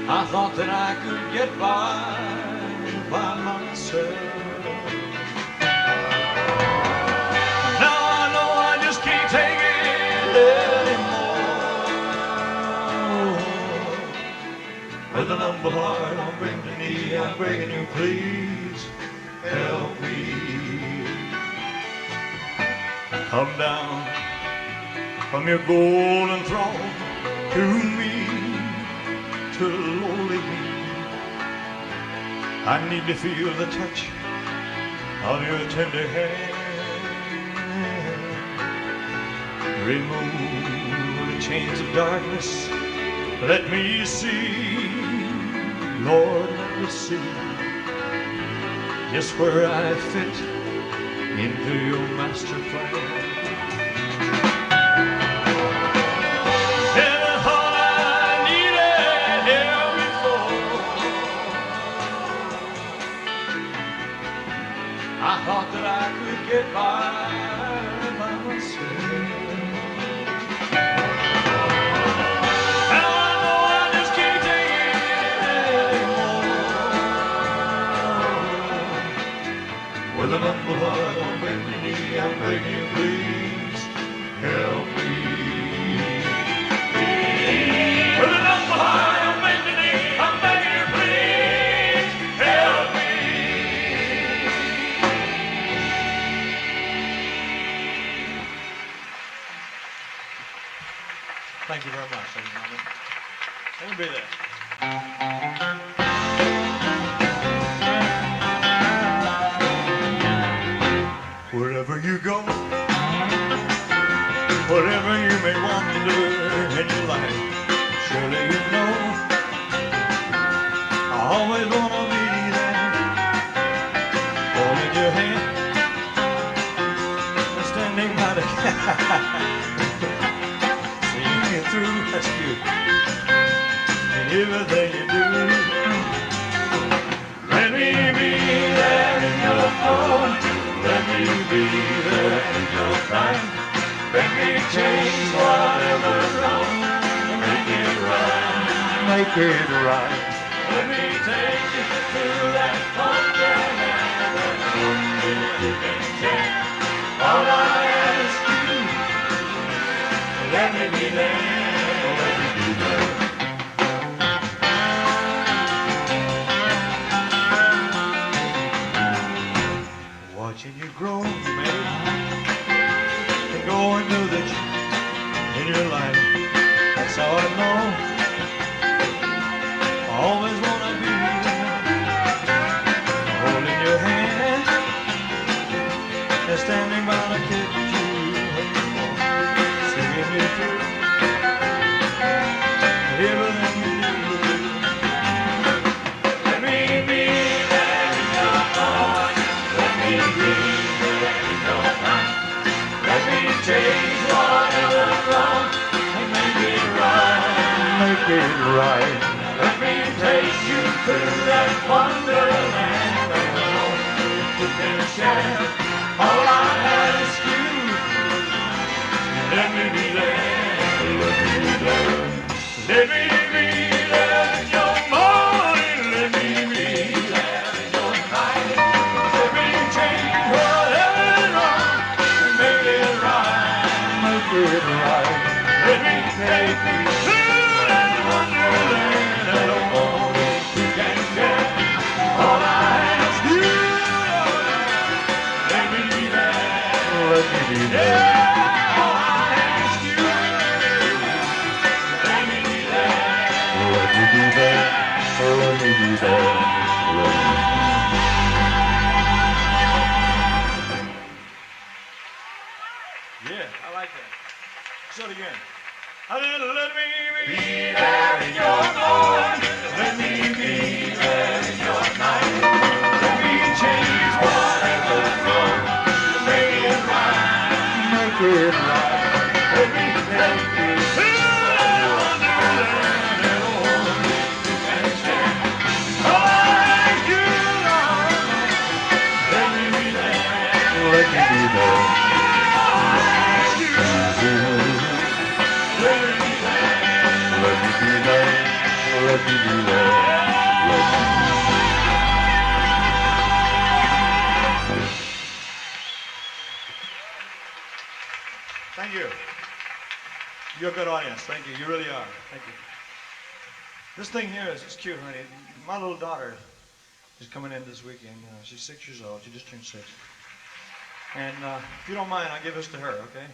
I thought that I could get by myself. Now I know I just can't take it anymore. With an humble heart on bended knee, I'm begging you, please help me. Come down from your golden throne to me, to lowly me. I need to feel the touch of your tender hand. Remove the chains of darkness. Let me see, Lord, let me see just where I fit into your master plan. Never thought I needed help before. I thought that I could get by myself. With an humble heart on bended knee, I'm begging you, please help me. With an humble heart on bended knee, I'm begging you, please help me. Thank you very much, everybody. Let me be there. Wherever you go, whatever you may wander in your life, surely you know I always want to be there, holding your hand, standing by the seeing you through, that's cute, and everything you do. Let me be there in your phone. Let me be there in your time. Let me change whatever's wrong and make it right. Make it right. Let me take you through that wonderland that only you can share. All I ask you, let me be there. Let me be there. Watching you grow, man, and going through the in your life. That's how I know I always want to be there, holding your hand and standing by the kitchen, singing you through everything you do. Let me be there in your heart. Let me be there in your time. Let me change whatever's wrong and make it right. Make it right. Let me take you through that wonderland that only you can share. All I ask you, let me be there. Let me be there. Let me be there in your morning. Let me be there in your night. Let me change whatever's wrong and make it right. Make it right. Let me take you through that wonderland that only you can share. All I ask you, let me be there. Let me be there. Yeah, all I ask you, let me be there. Let me be there. Let me be there. Let me be there. Yeah, I like that. So it again. Let me be there in your morning. Let me be there in your night. Let me change whatever. country life. Let me take you to Wonderland and only you can share. Thank you, Lord. Let me be there. Let me be there. Thank you. Let me be there. Let me be there. Let me be there. Let me. Thank you. You're a good audience. Thank you. You really are. Thank you. This thing here is cute, honey. My little daughter is coming in this weekend. She's 6 years old. She just turned 6. And if you don't mind, I'll give this to her, okay?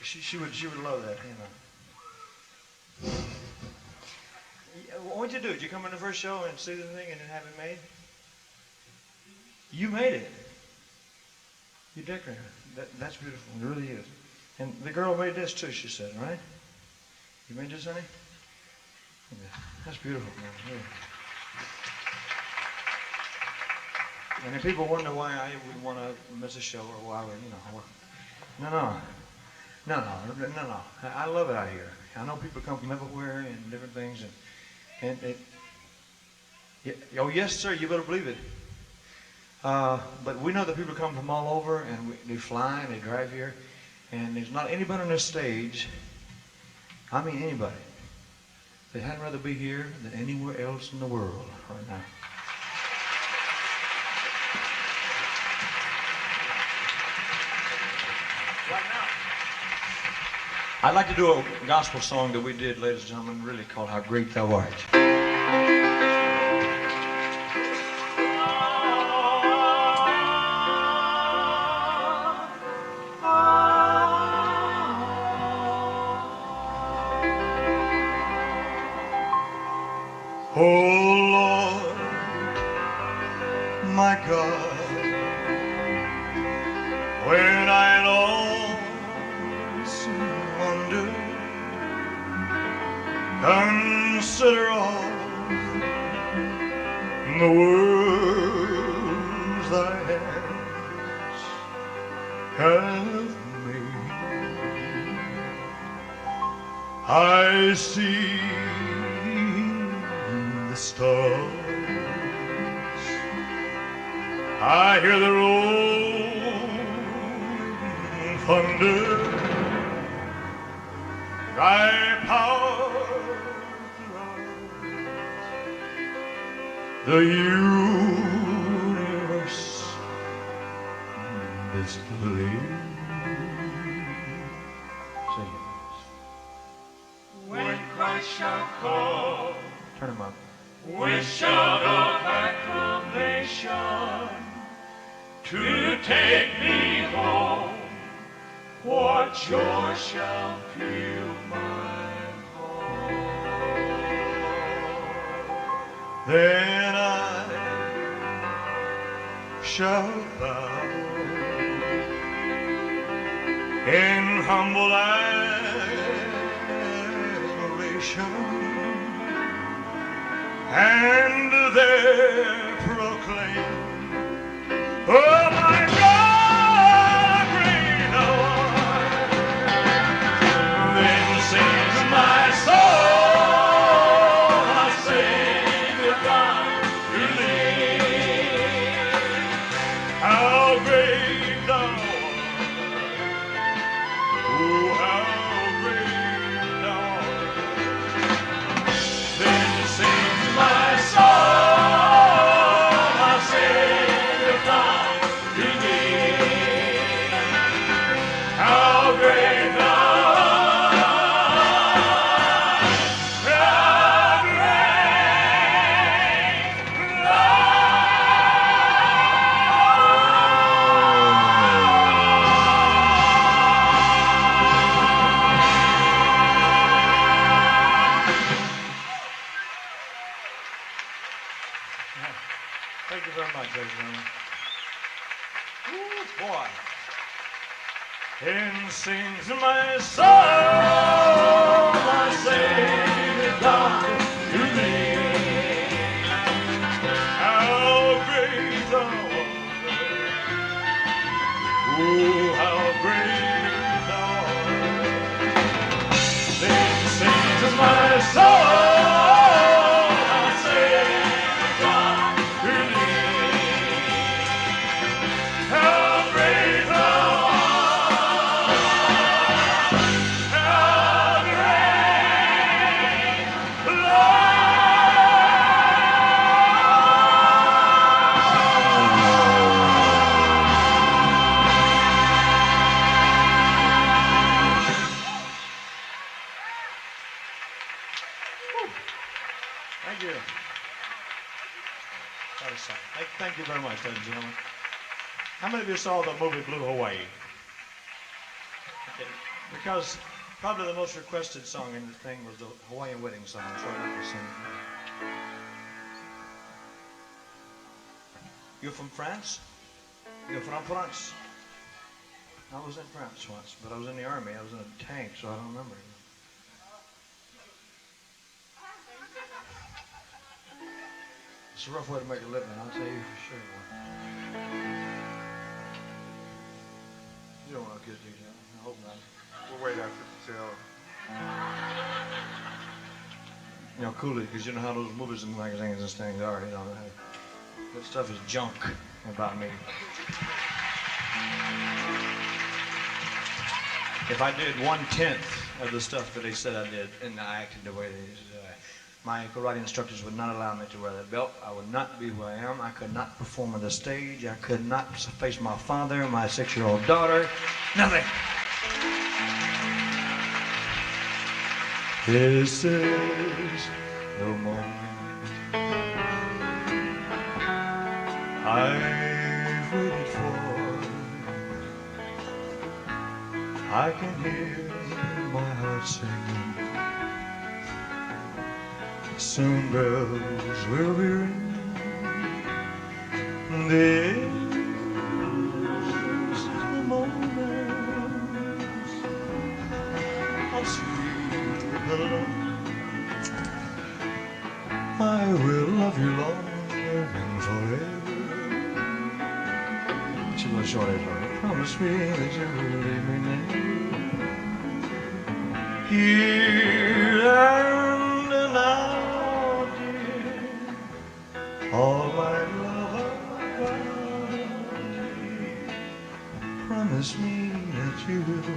She would love that, you know. What'd you do? Did you come in the first show and see the thing and then have it made? You made it. You decorated it. That's beautiful. It really is. And the girl made this too, she said, right? You made this, honey? Yeah. That's beautiful, man. Really. And if people wonder why I would want to miss a show or why, no. I love it out here. I know people come from everywhere and different things, oh yes, sir, you better believe it. But we know that people come from all over, and they fly and they drive here, and there's not anybody on this stage. I mean anybody. They had rather be here than anywhere else in the world right now. Right now. I'd like to do a gospel song that we did, ladies and gentlemen, really called How Great Thou Art. Oh Lord, my God, when I lost wonder, consider all the worlds thy hands have made. I see the stars, I hear the rolling thunder, thy power throughout the universe displayed. Sing it. When Christ shall come, Turn them up. with shout of acclamation, to take me home, what joy shall fill my heart? Then I shall bow in humble adoration, and there proclaim, oh my God, great thou art. Then sings my soul, my Savior God, to thee. How great thou art, oh how great thou art. Then sings my soul, my Savior God, to thee. How great thou art, how great thou art. Thank you very much, ladies and gentlemen. Ooh, boy. And sings my soul, my Savior God, to thee. How great thou art. Oh, how great you very much, ladies and gentlemen. How many of you saw the movie Blue Hawaii? Okay. Because probably the most requested song in the thing was the Hawaiian wedding song, so I'd like to sing. You're from France? You're from France? I was in France once, but I was in the army. I was in a tank, so I don't remember. It's a rough way to make a living, I'll tell you for sure. You don't want to kiss each other. I hope not. We'll wait after the sale. You know, cool it, because you know how those movies and magazines and things are, you know. That stuff is junk about me. If I did 1/10 of the stuff that they said I did, and I acted the way they said, my karate instructors would not allow me to wear that belt. I would not be who I am. I could not perform on the stage. I could not face my father, my 6-year-old daughter. Nothing. This is the moment I've waited for. I can hear my heart singing. Soon bells will be ringing. This is the moment of sweet love. I will love you longer and forever. She was short as well. Promise me that you will leave me never. Here and now, dear, all my love about you. Promise me that you will.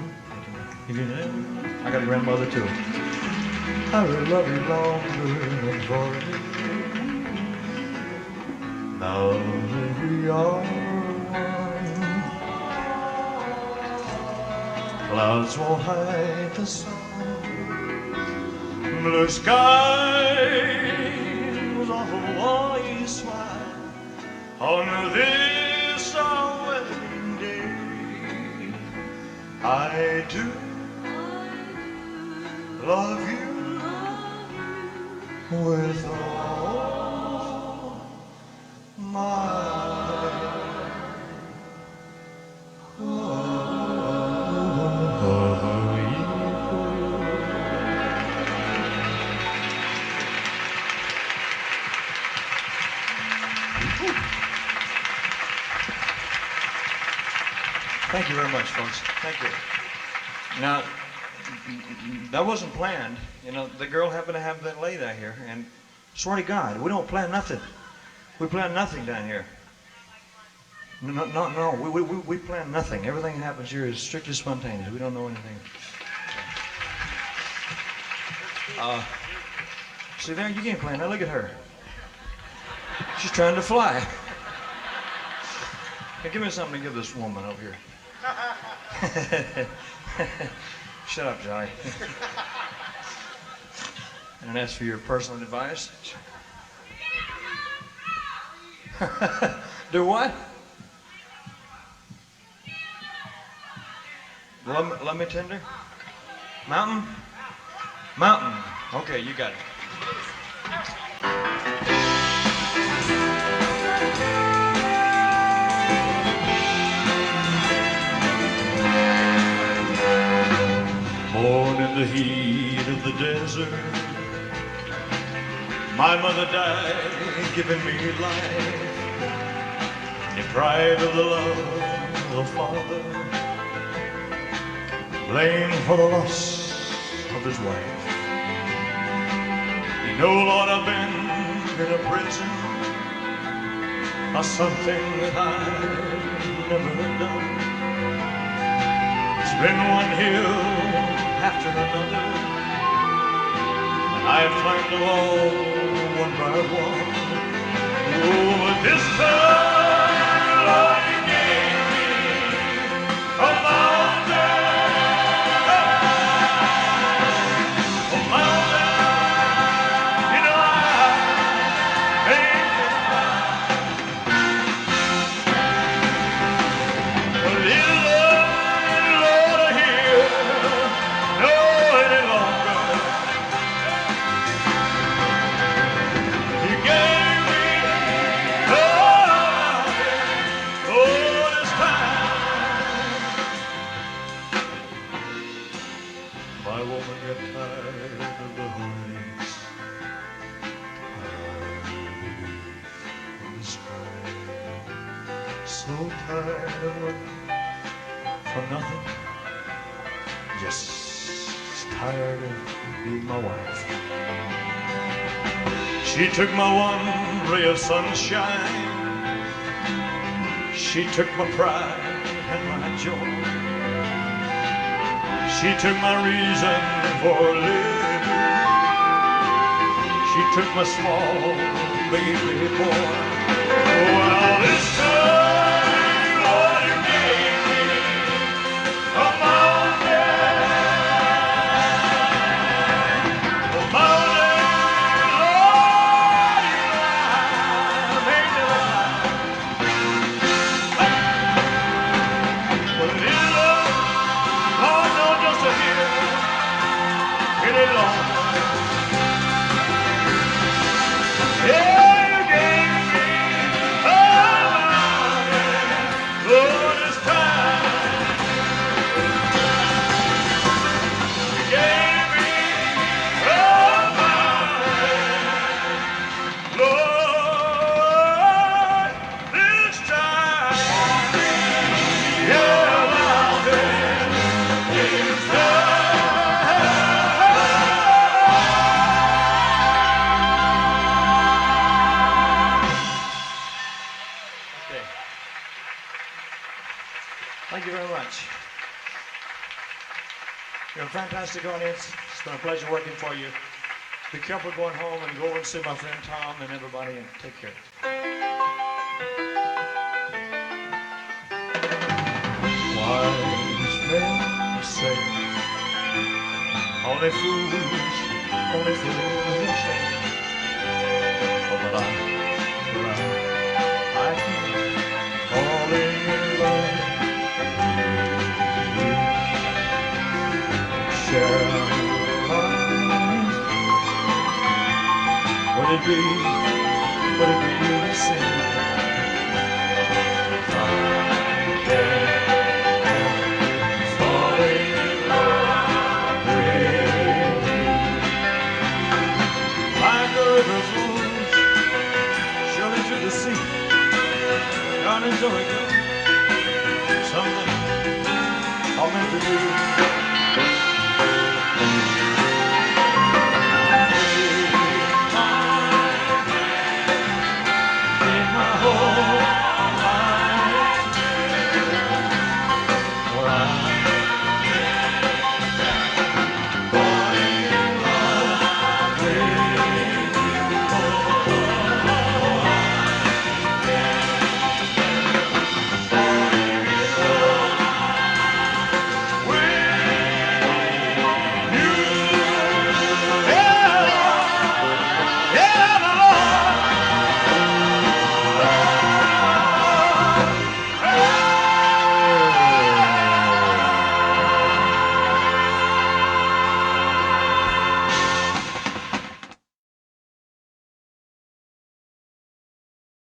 If you never, I got a grandmother too. I will love you longer and forever. Now that we are one, clouds won't hide the sun. Blue skies of Hawaii smile on this our wedding day. I do love you with all my Thank you very much, folks. Thank you. Now, that wasn't planned. You know, the girl happened to have that lay down here, and swear to God, we don't plan nothing. We plan nothing down here. No, we plan nothing. Everything that happens here is strictly spontaneous. We don't know anything. See there, you can't plan. Now look at her. She's trying to fly. Hey, give me something to give this woman over here. Shut up, Johnny. And as for your personal advice, do what? Let me tender? Mountain? Mountain. Okay, you got it. Born in the heat of the desert, my mother died, giving me life, deprived of the love of a father, blamed for the loss of his wife. You know, Lord, I've been in a prison for something that I've never done. It's been one hill after another, and I've climbed them all one by one. Oh, but this time, Lord, you gave me a mountain, you know I ain't been blind. My woman got tired of the heartaches. In the spring, so tired of working for nothing. Just tired of being my wife. She took my one ray of sunshine. She took my pride and my joy. She took my reason for living. She took my small baby boy. Well, this time, Lord, you gave me a mountain. A mountain, Lord, you made me alive. Well, it is love, Lord, not just a hill, any longer. Yeah, you gave me a mountain, Lord, this time. You gave me a mountain, Lord, this time. Yeah, mountain, this Okay. Thank you very much. You're a fantastic audience. It's been a pleasure working for you. Be careful going home and go and see my friend Tom and everybody and take care. Wise men say only fools shame. Oh, but I keep falling in love with you. Shall would it be a sin? I can't help falling in love with you. Like the river flows surely to the sea, God enjoy it. Someday I'll meant to do.